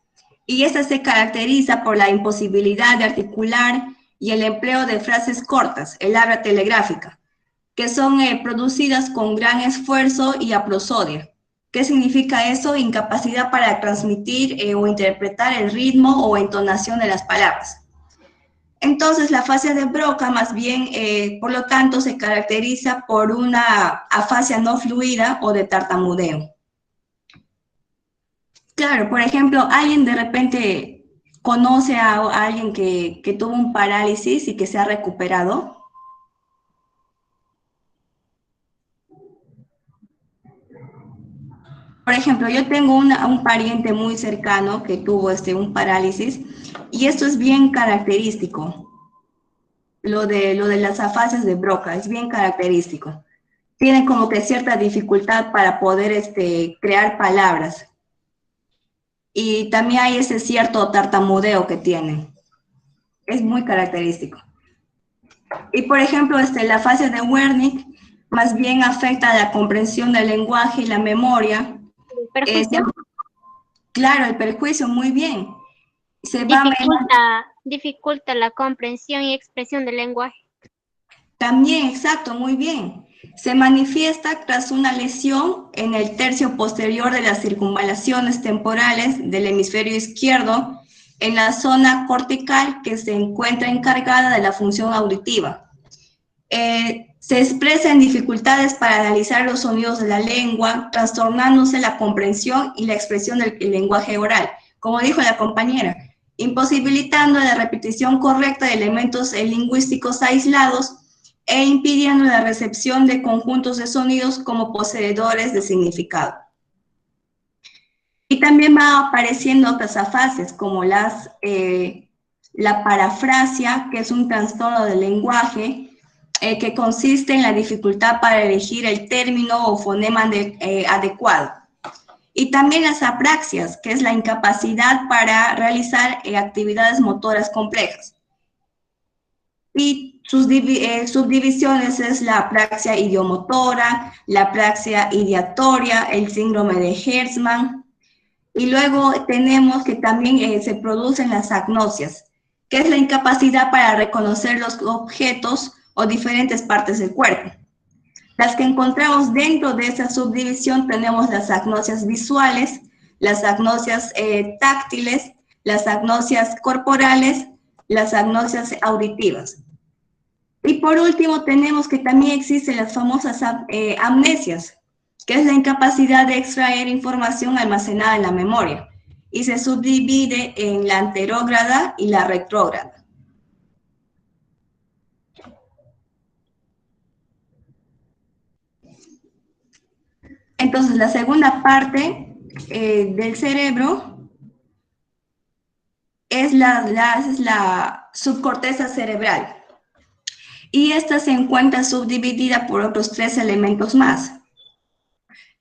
Y esta se caracteriza por la imposibilidad de articular y el empleo de frases cortas, el habla telegráfica, que son producidas con gran esfuerzo y aprosodia. ¿Qué significa eso? Incapacidad para transmitir o interpretar el ritmo o entonación de las palabras. Entonces, la afasia de Broca, más bien, por lo tanto, se caracteriza por una afasia no fluida o de tartamudeo. Claro, por ejemplo, alguien de repente conoce a alguien que tuvo un parálisis y que se ha recuperado. Por ejemplo, yo tengo un pariente muy cercano que tuvo un parálisis y esto es bien característico. Lo de las afasias de Broca es bien característico. Tiene como que cierta dificultad para poder crear palabras. Y también hay ese cierto tartamudeo que tienen. Es muy característico. Y por ejemplo, la afasia de Wernicke más bien afecta a la comprensión del lenguaje y la memoria. Claro, el perjuicio, muy bien. Dificulta la comprensión y expresión del lenguaje. También, exacto, muy bien. Se manifiesta tras una lesión en el tercio posterior de las circunvalaciones temporales del hemisferio izquierdo, en la zona cortical que se encuentra encargada de la función auditiva. Se expresa en dificultades para analizar los sonidos de la lengua, trastornándose la comprensión y la expresión del lenguaje oral, como dijo la compañera, imposibilitando la repetición correcta de elementos lingüísticos aislados e impidiendo la recepción de conjuntos de sonidos como poseedores de significado. Y también va apareciendo otras afasias como la parafrasia, que es un trastorno del lenguaje, que consiste en la dificultad para elegir el término o fonema adecuado. Y también las apraxias, que es la incapacidad para realizar actividades motoras complejas. Y sus subdivisiones es la apraxia idiomotora, la apraxia ideatoria, el síndrome de Hertzmann. Y luego tenemos que también se producen las agnosias, que es la incapacidad para reconocer los objetos o diferentes partes del cuerpo. Las que encontramos dentro de esa subdivisión tenemos las agnosias visuales, las agnosias táctiles, las agnosias corporales, las agnosias auditivas. Y por último tenemos que también existen las famosas amnesias, que es la incapacidad de extraer información almacenada en la memoria, y se subdivide en la anterógrada y la retrógrada. Entonces, la segunda parte del cerebro es la subcorteza cerebral. Y esta se encuentra subdividida por otros 3 elementos más.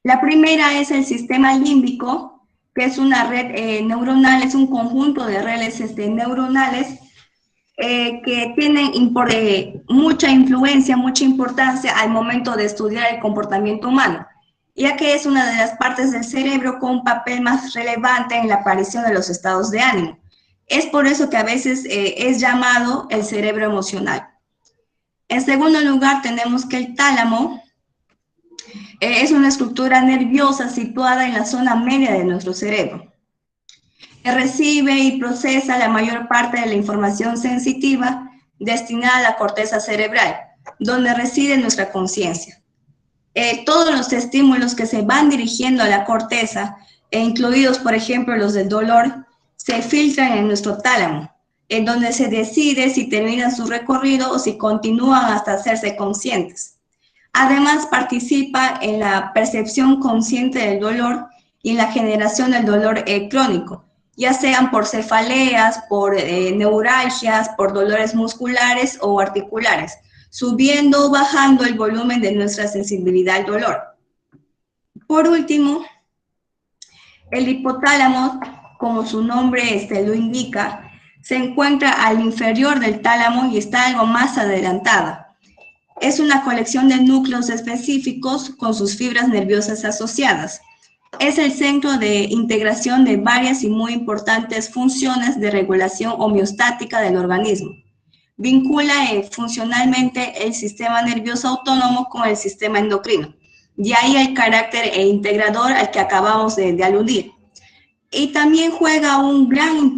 La primera es el sistema límbico, que es una red neuronal, es un conjunto de redes neuronales que tienen mucha influencia, mucha importancia al momento de estudiar el comportamiento humano, ya que es una de las partes del cerebro con un papel más relevante en la aparición de los estados de ánimo. Es por eso que a veces es llamado el cerebro emocional. En segundo lugar, tenemos que el tálamo es una estructura nerviosa situada en la zona media de nuestro cerebro. Recibe y procesa la mayor parte de la información sensitiva destinada a la corteza cerebral, donde reside nuestra conciencia. Todos los estímulos que se van dirigiendo a la corteza, incluidos, por ejemplo, los del dolor, se filtran en nuestro tálamo. en donde se decide si terminan su recorrido o si continúan hasta hacerse conscientes. Además, participa en la percepción consciente del dolor y en la generación del dolor crónico, ya sean por cefaleas, por neuralgias, por dolores musculares o articulares, subiendo o bajando el volumen de nuestra sensibilidad al dolor. Por último, el hipotálamo, como su nombre lo indica, se encuentra al inferior del tálamo y está algo más adelantada. Es una colección de núcleos específicos con sus fibras nerviosas asociadas. Es el centro de integración de varias y muy importantes funciones de regulación homeostática del organismo. Vincula funcionalmente el sistema nervioso autónomo con el sistema endocrino. De ahí el carácter integrador al que acabamos de aludir. Y también juega un gran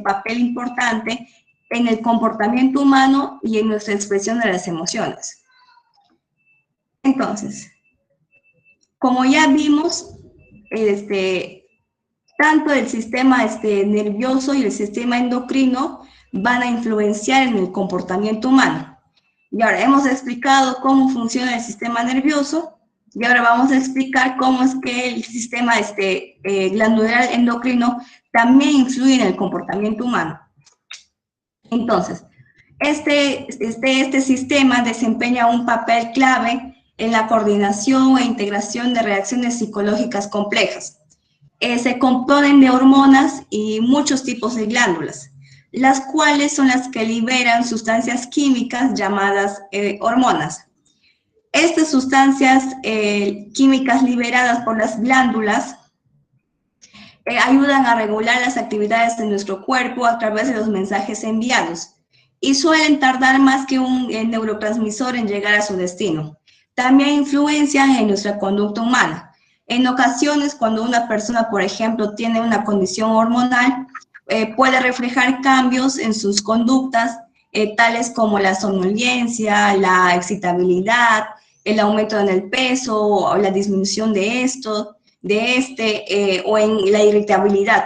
papel importante en el comportamiento humano y en nuestra expresión de las emociones. Entonces, como ya vimos, tanto el sistema nervioso y el sistema endocrino van a influenciar en el comportamiento humano. Y ahora hemos explicado cómo funciona el sistema nervioso, y ahora vamos a explicar cómo es que el sistema glandular endocrino también influye en el comportamiento humano. Entonces, este sistema desempeña un papel clave en la coordinación e integración de reacciones psicológicas complejas. Se componen de hormonas y muchos tipos de glándulas, las cuales son las que liberan sustancias químicas llamadas hormonas. Estas sustancias químicas liberadas por las glándulas ayudan a regular las actividades de nuestro cuerpo a través de los mensajes enviados y suelen tardar más que un neurotransmisor en llegar a su destino. También influencian en nuestra conducta humana. En ocasiones, cuando una persona, por ejemplo, tiene una condición hormonal, puede reflejar cambios en sus conductas, tales como la somnolencia, la excitabilidad, el aumento en el peso o la disminución de o en la irritabilidad.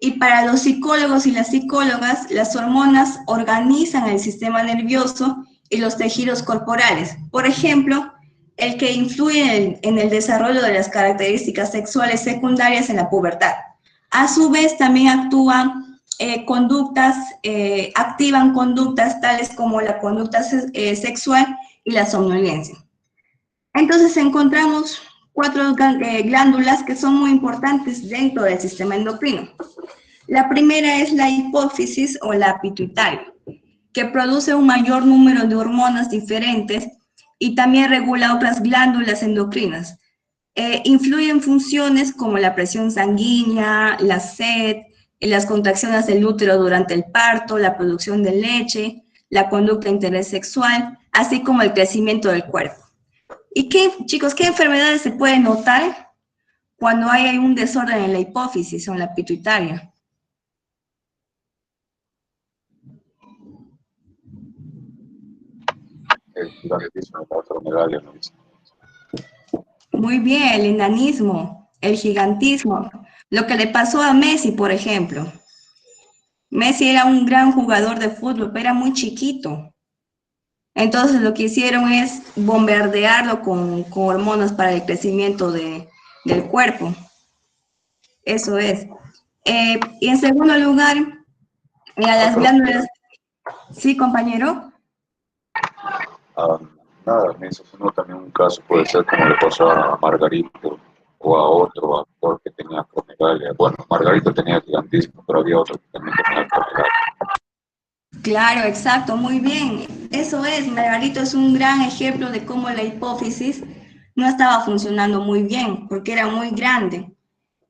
Y para los psicólogos y las psicólogas, las hormonas organizan el sistema nervioso y los tejidos corporales. Por ejemplo, el que influye en el desarrollo de las características sexuales secundarias en la pubertad. A su vez, también activan conductas tales como la conducta sexual y la somnolencia. Entonces encontramos 4 glándulas que son muy importantes dentro del sistema endocrino. La primera es la hipófisis o la pituitaria, que produce un mayor número de hormonas diferentes y también regula otras glándulas endocrinas. Influye en funciones como la presión sanguínea, la sed, las contracciones del útero durante el parto, la producción de leche, la conducta de interés sexual, así como el crecimiento del cuerpo. ¿Y chicos, qué enfermedades se pueden notar cuando hay un desorden en la hipófisis o en la pituitaria? El gigantismo, la otra ¿no? Muy bien, el enanismo, el gigantismo. Lo que le pasó a Messi, por ejemplo. Messi era un gran jugador de fútbol, pero era muy chiquito. Entonces lo que hicieron es bombardearlo con hormonas para el crecimiento del cuerpo. Eso es. Y en segundo lugar, a las glándulas... ¿Sí, compañero? Nada, me sino también un caso puede ser como le pasó a Margarito o a otro actor que tenía acromegalia. Bueno, Margarito tenía gigantismo, pero había otro que también tenía acromegalia. Claro, exacto, muy bien. Eso es, Margarito es un gran ejemplo de cómo la hipófisis no estaba funcionando muy bien, porque era muy grande.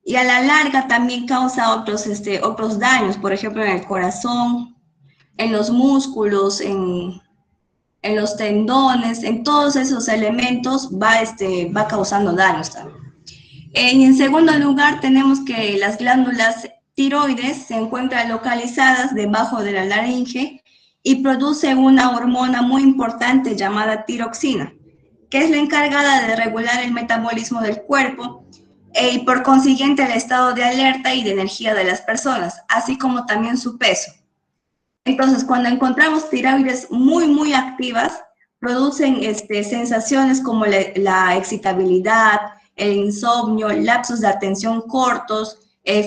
Y a la larga también causa otros daños, por ejemplo, en el corazón, en los músculos, en los tendones, en todos esos elementos va causando daños también. Y en segundo lugar tenemos que las glándulas tiroides se encuentran localizadas debajo de la laringe y produce una hormona muy importante llamada tiroxina, que es la encargada de regular el metabolismo del cuerpo y por consiguiente el estado de alerta y de energía de las personas, así como también su peso. Entonces, cuando encontramos tiroides muy activas, producen sensaciones como la excitabilidad, el insomnio, lapsos de atención cortos,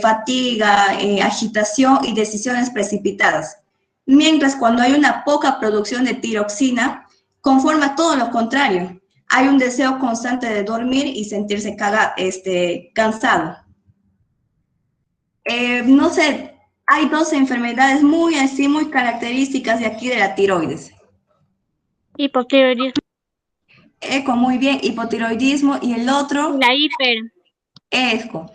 fatiga, agitación y decisiones precipitadas. Mientras cuando hay una poca producción de tiroxina, conforma todo lo contrario. Hay un deseo constante de dormir y sentirse cansado. No sé, hay dos enfermedades muy características de aquí de la tiroides. Hipotiroidismo. Eco, muy bien, hipotiroidismo y el otro, La hiper. eco.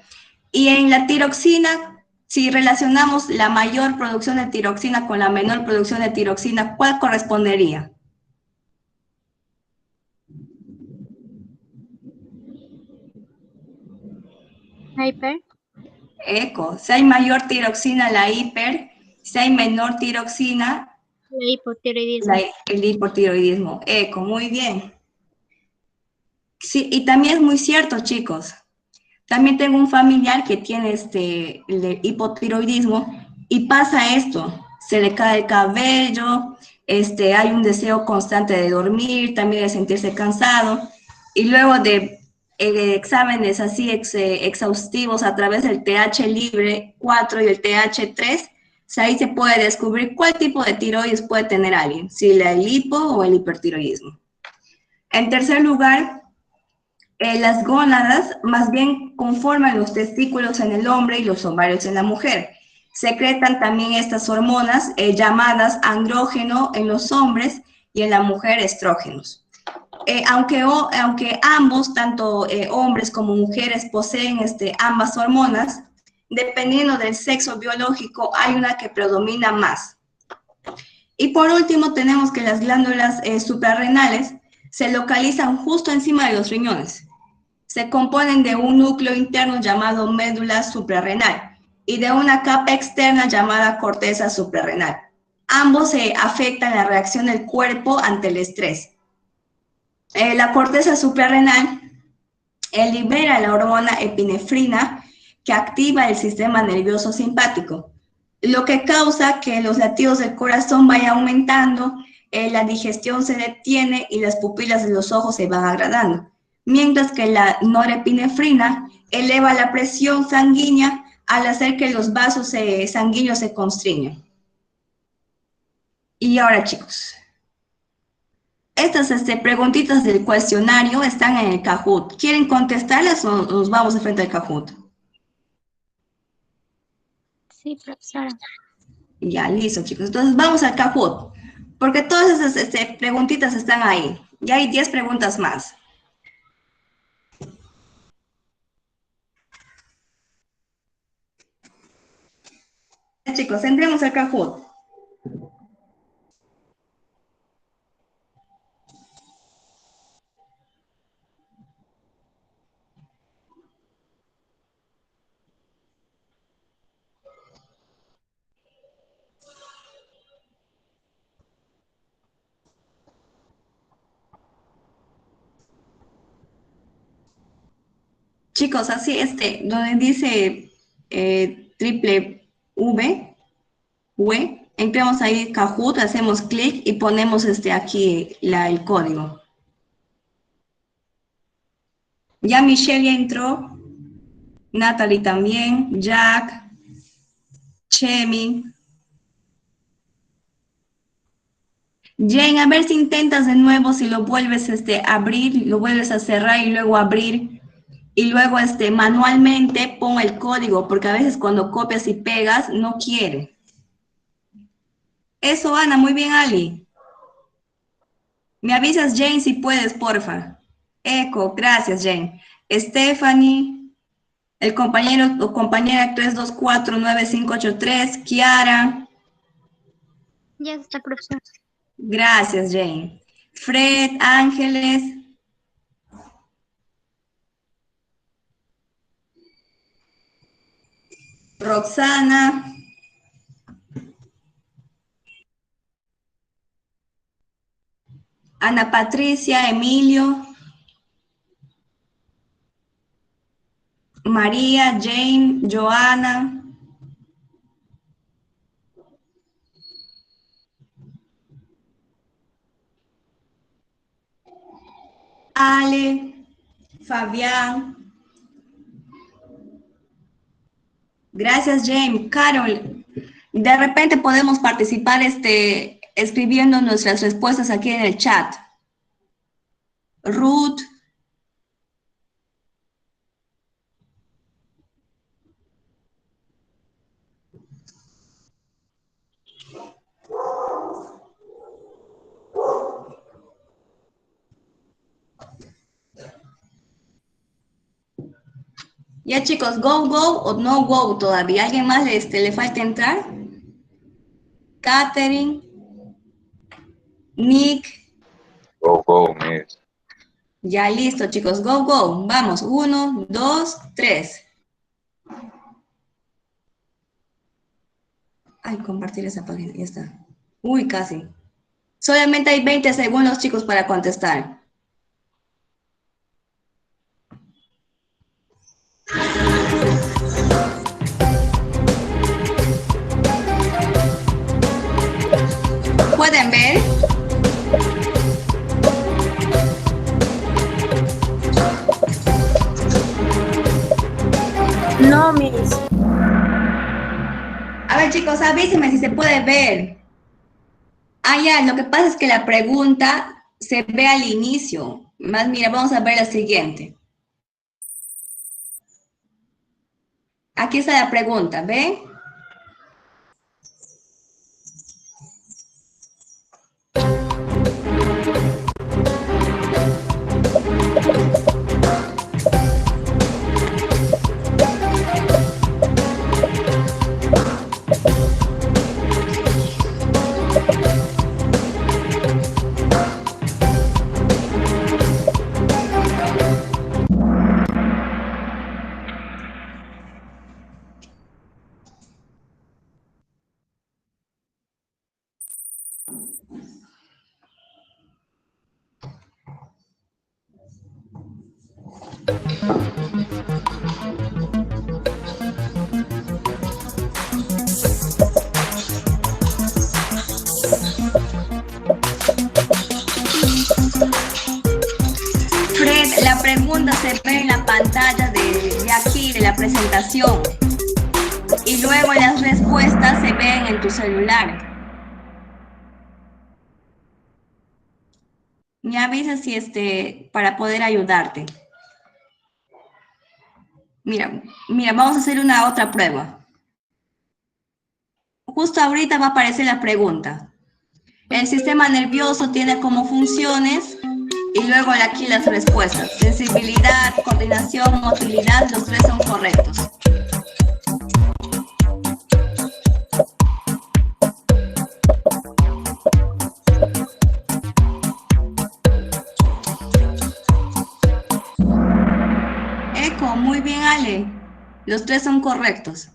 Y en la tiroxina, si relacionamos la mayor producción de tiroxina con la menor producción de tiroxina, ¿cuál correspondería? La hiper. Eco. Si hay mayor tiroxina, la hiper. Si hay menor tiroxina, La hipotiroidismo. el hipotiroidismo. Eco, muy bien. Sí, y también es muy cierto, chicos. También tengo un familiar que tiene el hipotiroidismo y pasa esto, se le cae el cabello, hay un deseo constante de dormir, también de sentirse cansado, y luego de exámenes así exhaustivos a través del TH libre 4 y el TH3, ahí se puede descubrir cuál tipo de tiroides puede tener alguien, si el hipo o el hipertiroidismo. En tercer lugar, las gónadas más bien conforman los testículos en el hombre y los ovarios en la mujer. Secretan también estas hormonas llamadas andrógeno en los hombres y en la mujer estrógenos. Aunque ambos, tanto hombres como mujeres, poseen ambas hormonas, dependiendo del sexo biológico, hay una que predomina más. Y por último, tenemos que las glándulas suprarrenales se localizan justo encima de los riñones. Se componen de un núcleo interno llamado médula suprarrenal y de una capa externa llamada corteza suprarrenal. Ambos afectan la reacción del cuerpo ante el estrés. La corteza suprarrenal libera la hormona epinefrina que activa el sistema nervioso simpático, lo que causa que los latidos del corazón vayan aumentando, la digestión se detiene y las pupilas de los ojos se van agradando, mientras que la norepinefrina eleva la presión sanguínea al hacer que los vasos sanguíneos se constriñan. Y ahora, chicos, estas preguntitas del cuestionario están en el Kahoot. ¿Quieren contestarlas o nos vamos de frente al Kahoot? Sí, profesora. Ya, listo, chicos. Entonces vamos al Kahoot, porque todas esas preguntitas están ahí. Ya hay 10 preguntas más. Chicos, entremos al Kahoot. Chicos, así donde dice triple V, entramos ahí Kahoot, hacemos clic y ponemos aquí el código. Ya Michelle ya entró, Natalie también, Jack, Chemi. Jane, a ver si intentas de nuevo, si lo vuelves a abrir, lo vuelves a cerrar y luego abrir. Y luego manualmente pon el código, porque a veces cuando copias y pegas, no quiere. Eso, Ana, muy bien, Ali. Me avisas, Jane, si puedes, porfa. Eco, gracias, Jane. Stephanie, el compañero o compañera 3249583, Kiara. Ya está, profesora. Gracias, Jane. Fred, Ángeles. Roxana. Ana Patricia, Emilio. María, Jane, Joana. Ale, Fabián. Gracias, Jane. Carol, de repente podemos participar escribiendo nuestras respuestas aquí en el chat. Ruth. Ya chicos, go, go o no go todavía. ¿Alguien más le falta entrar? Catherine, Nick. Go, miss. Ya listo chicos, go, go. Vamos, 1, 2, 3. Ay, compartir esa página, ya está. Uy, casi. Solamente hay 20 segundos chicos para contestar. ¿Pueden ver? No, Miss. A ver, chicos, avísenme si se puede ver. Ah, ya, lo que pasa es que la pregunta se ve al inicio. Más, mira, vamos a ver la siguiente. Aquí está la pregunta, ¿ven? Fred, la pregunta se ve en la pantalla de aquí, de la presentación. Y luego las respuestas se ven en tu celular. Me avisas si para poder ayudarte. Mira, vamos a hacer una otra prueba. Justo ahorita va a aparecer la pregunta. El sistema nervioso tiene como funciones y luego aquí las respuestas. Sensibilidad, coordinación, motilidad, los tres son correctos. Eco, muy bien Ale. Los tres son correctos.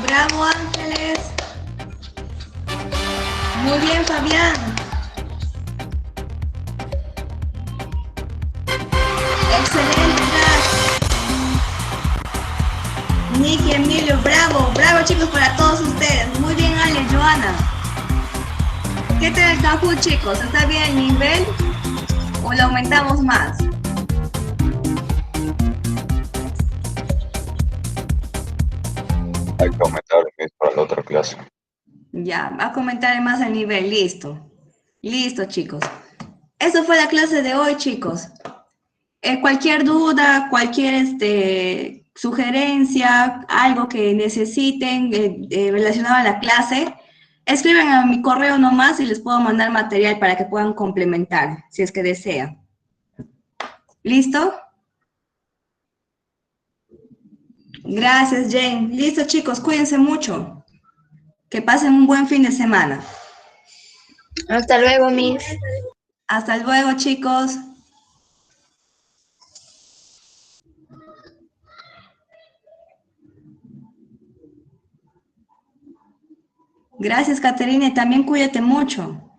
Bravo, Ángeles. Muy bien, Fabián. Excelente, Crash. Nicky, Emilio, bravo. Bravo, chicos, para todos ustedes. Muy bien, Ale, Joana. ¿Qué tal el Kahoot, chicos? ¿Está bien el nivel o lo aumentamos más? Hay que aumentar para la otra clase. Ya, va a comentar más el nivel. Listo. Listo, chicos. Eso fue la clase de hoy, chicos. Cualquier duda, cualquier sugerencia, algo que necesiten relacionado a la clase, escriban a mi correo nomás y les puedo mandar material para que puedan complementar, si es que desean. ¿Listo? Gracias, Jane. Listo, chicos, cuídense mucho. Que pasen un buen fin de semana. Hasta luego, Miss. Hasta luego, chicos. Gracias, Caterina. También cuídate mucho.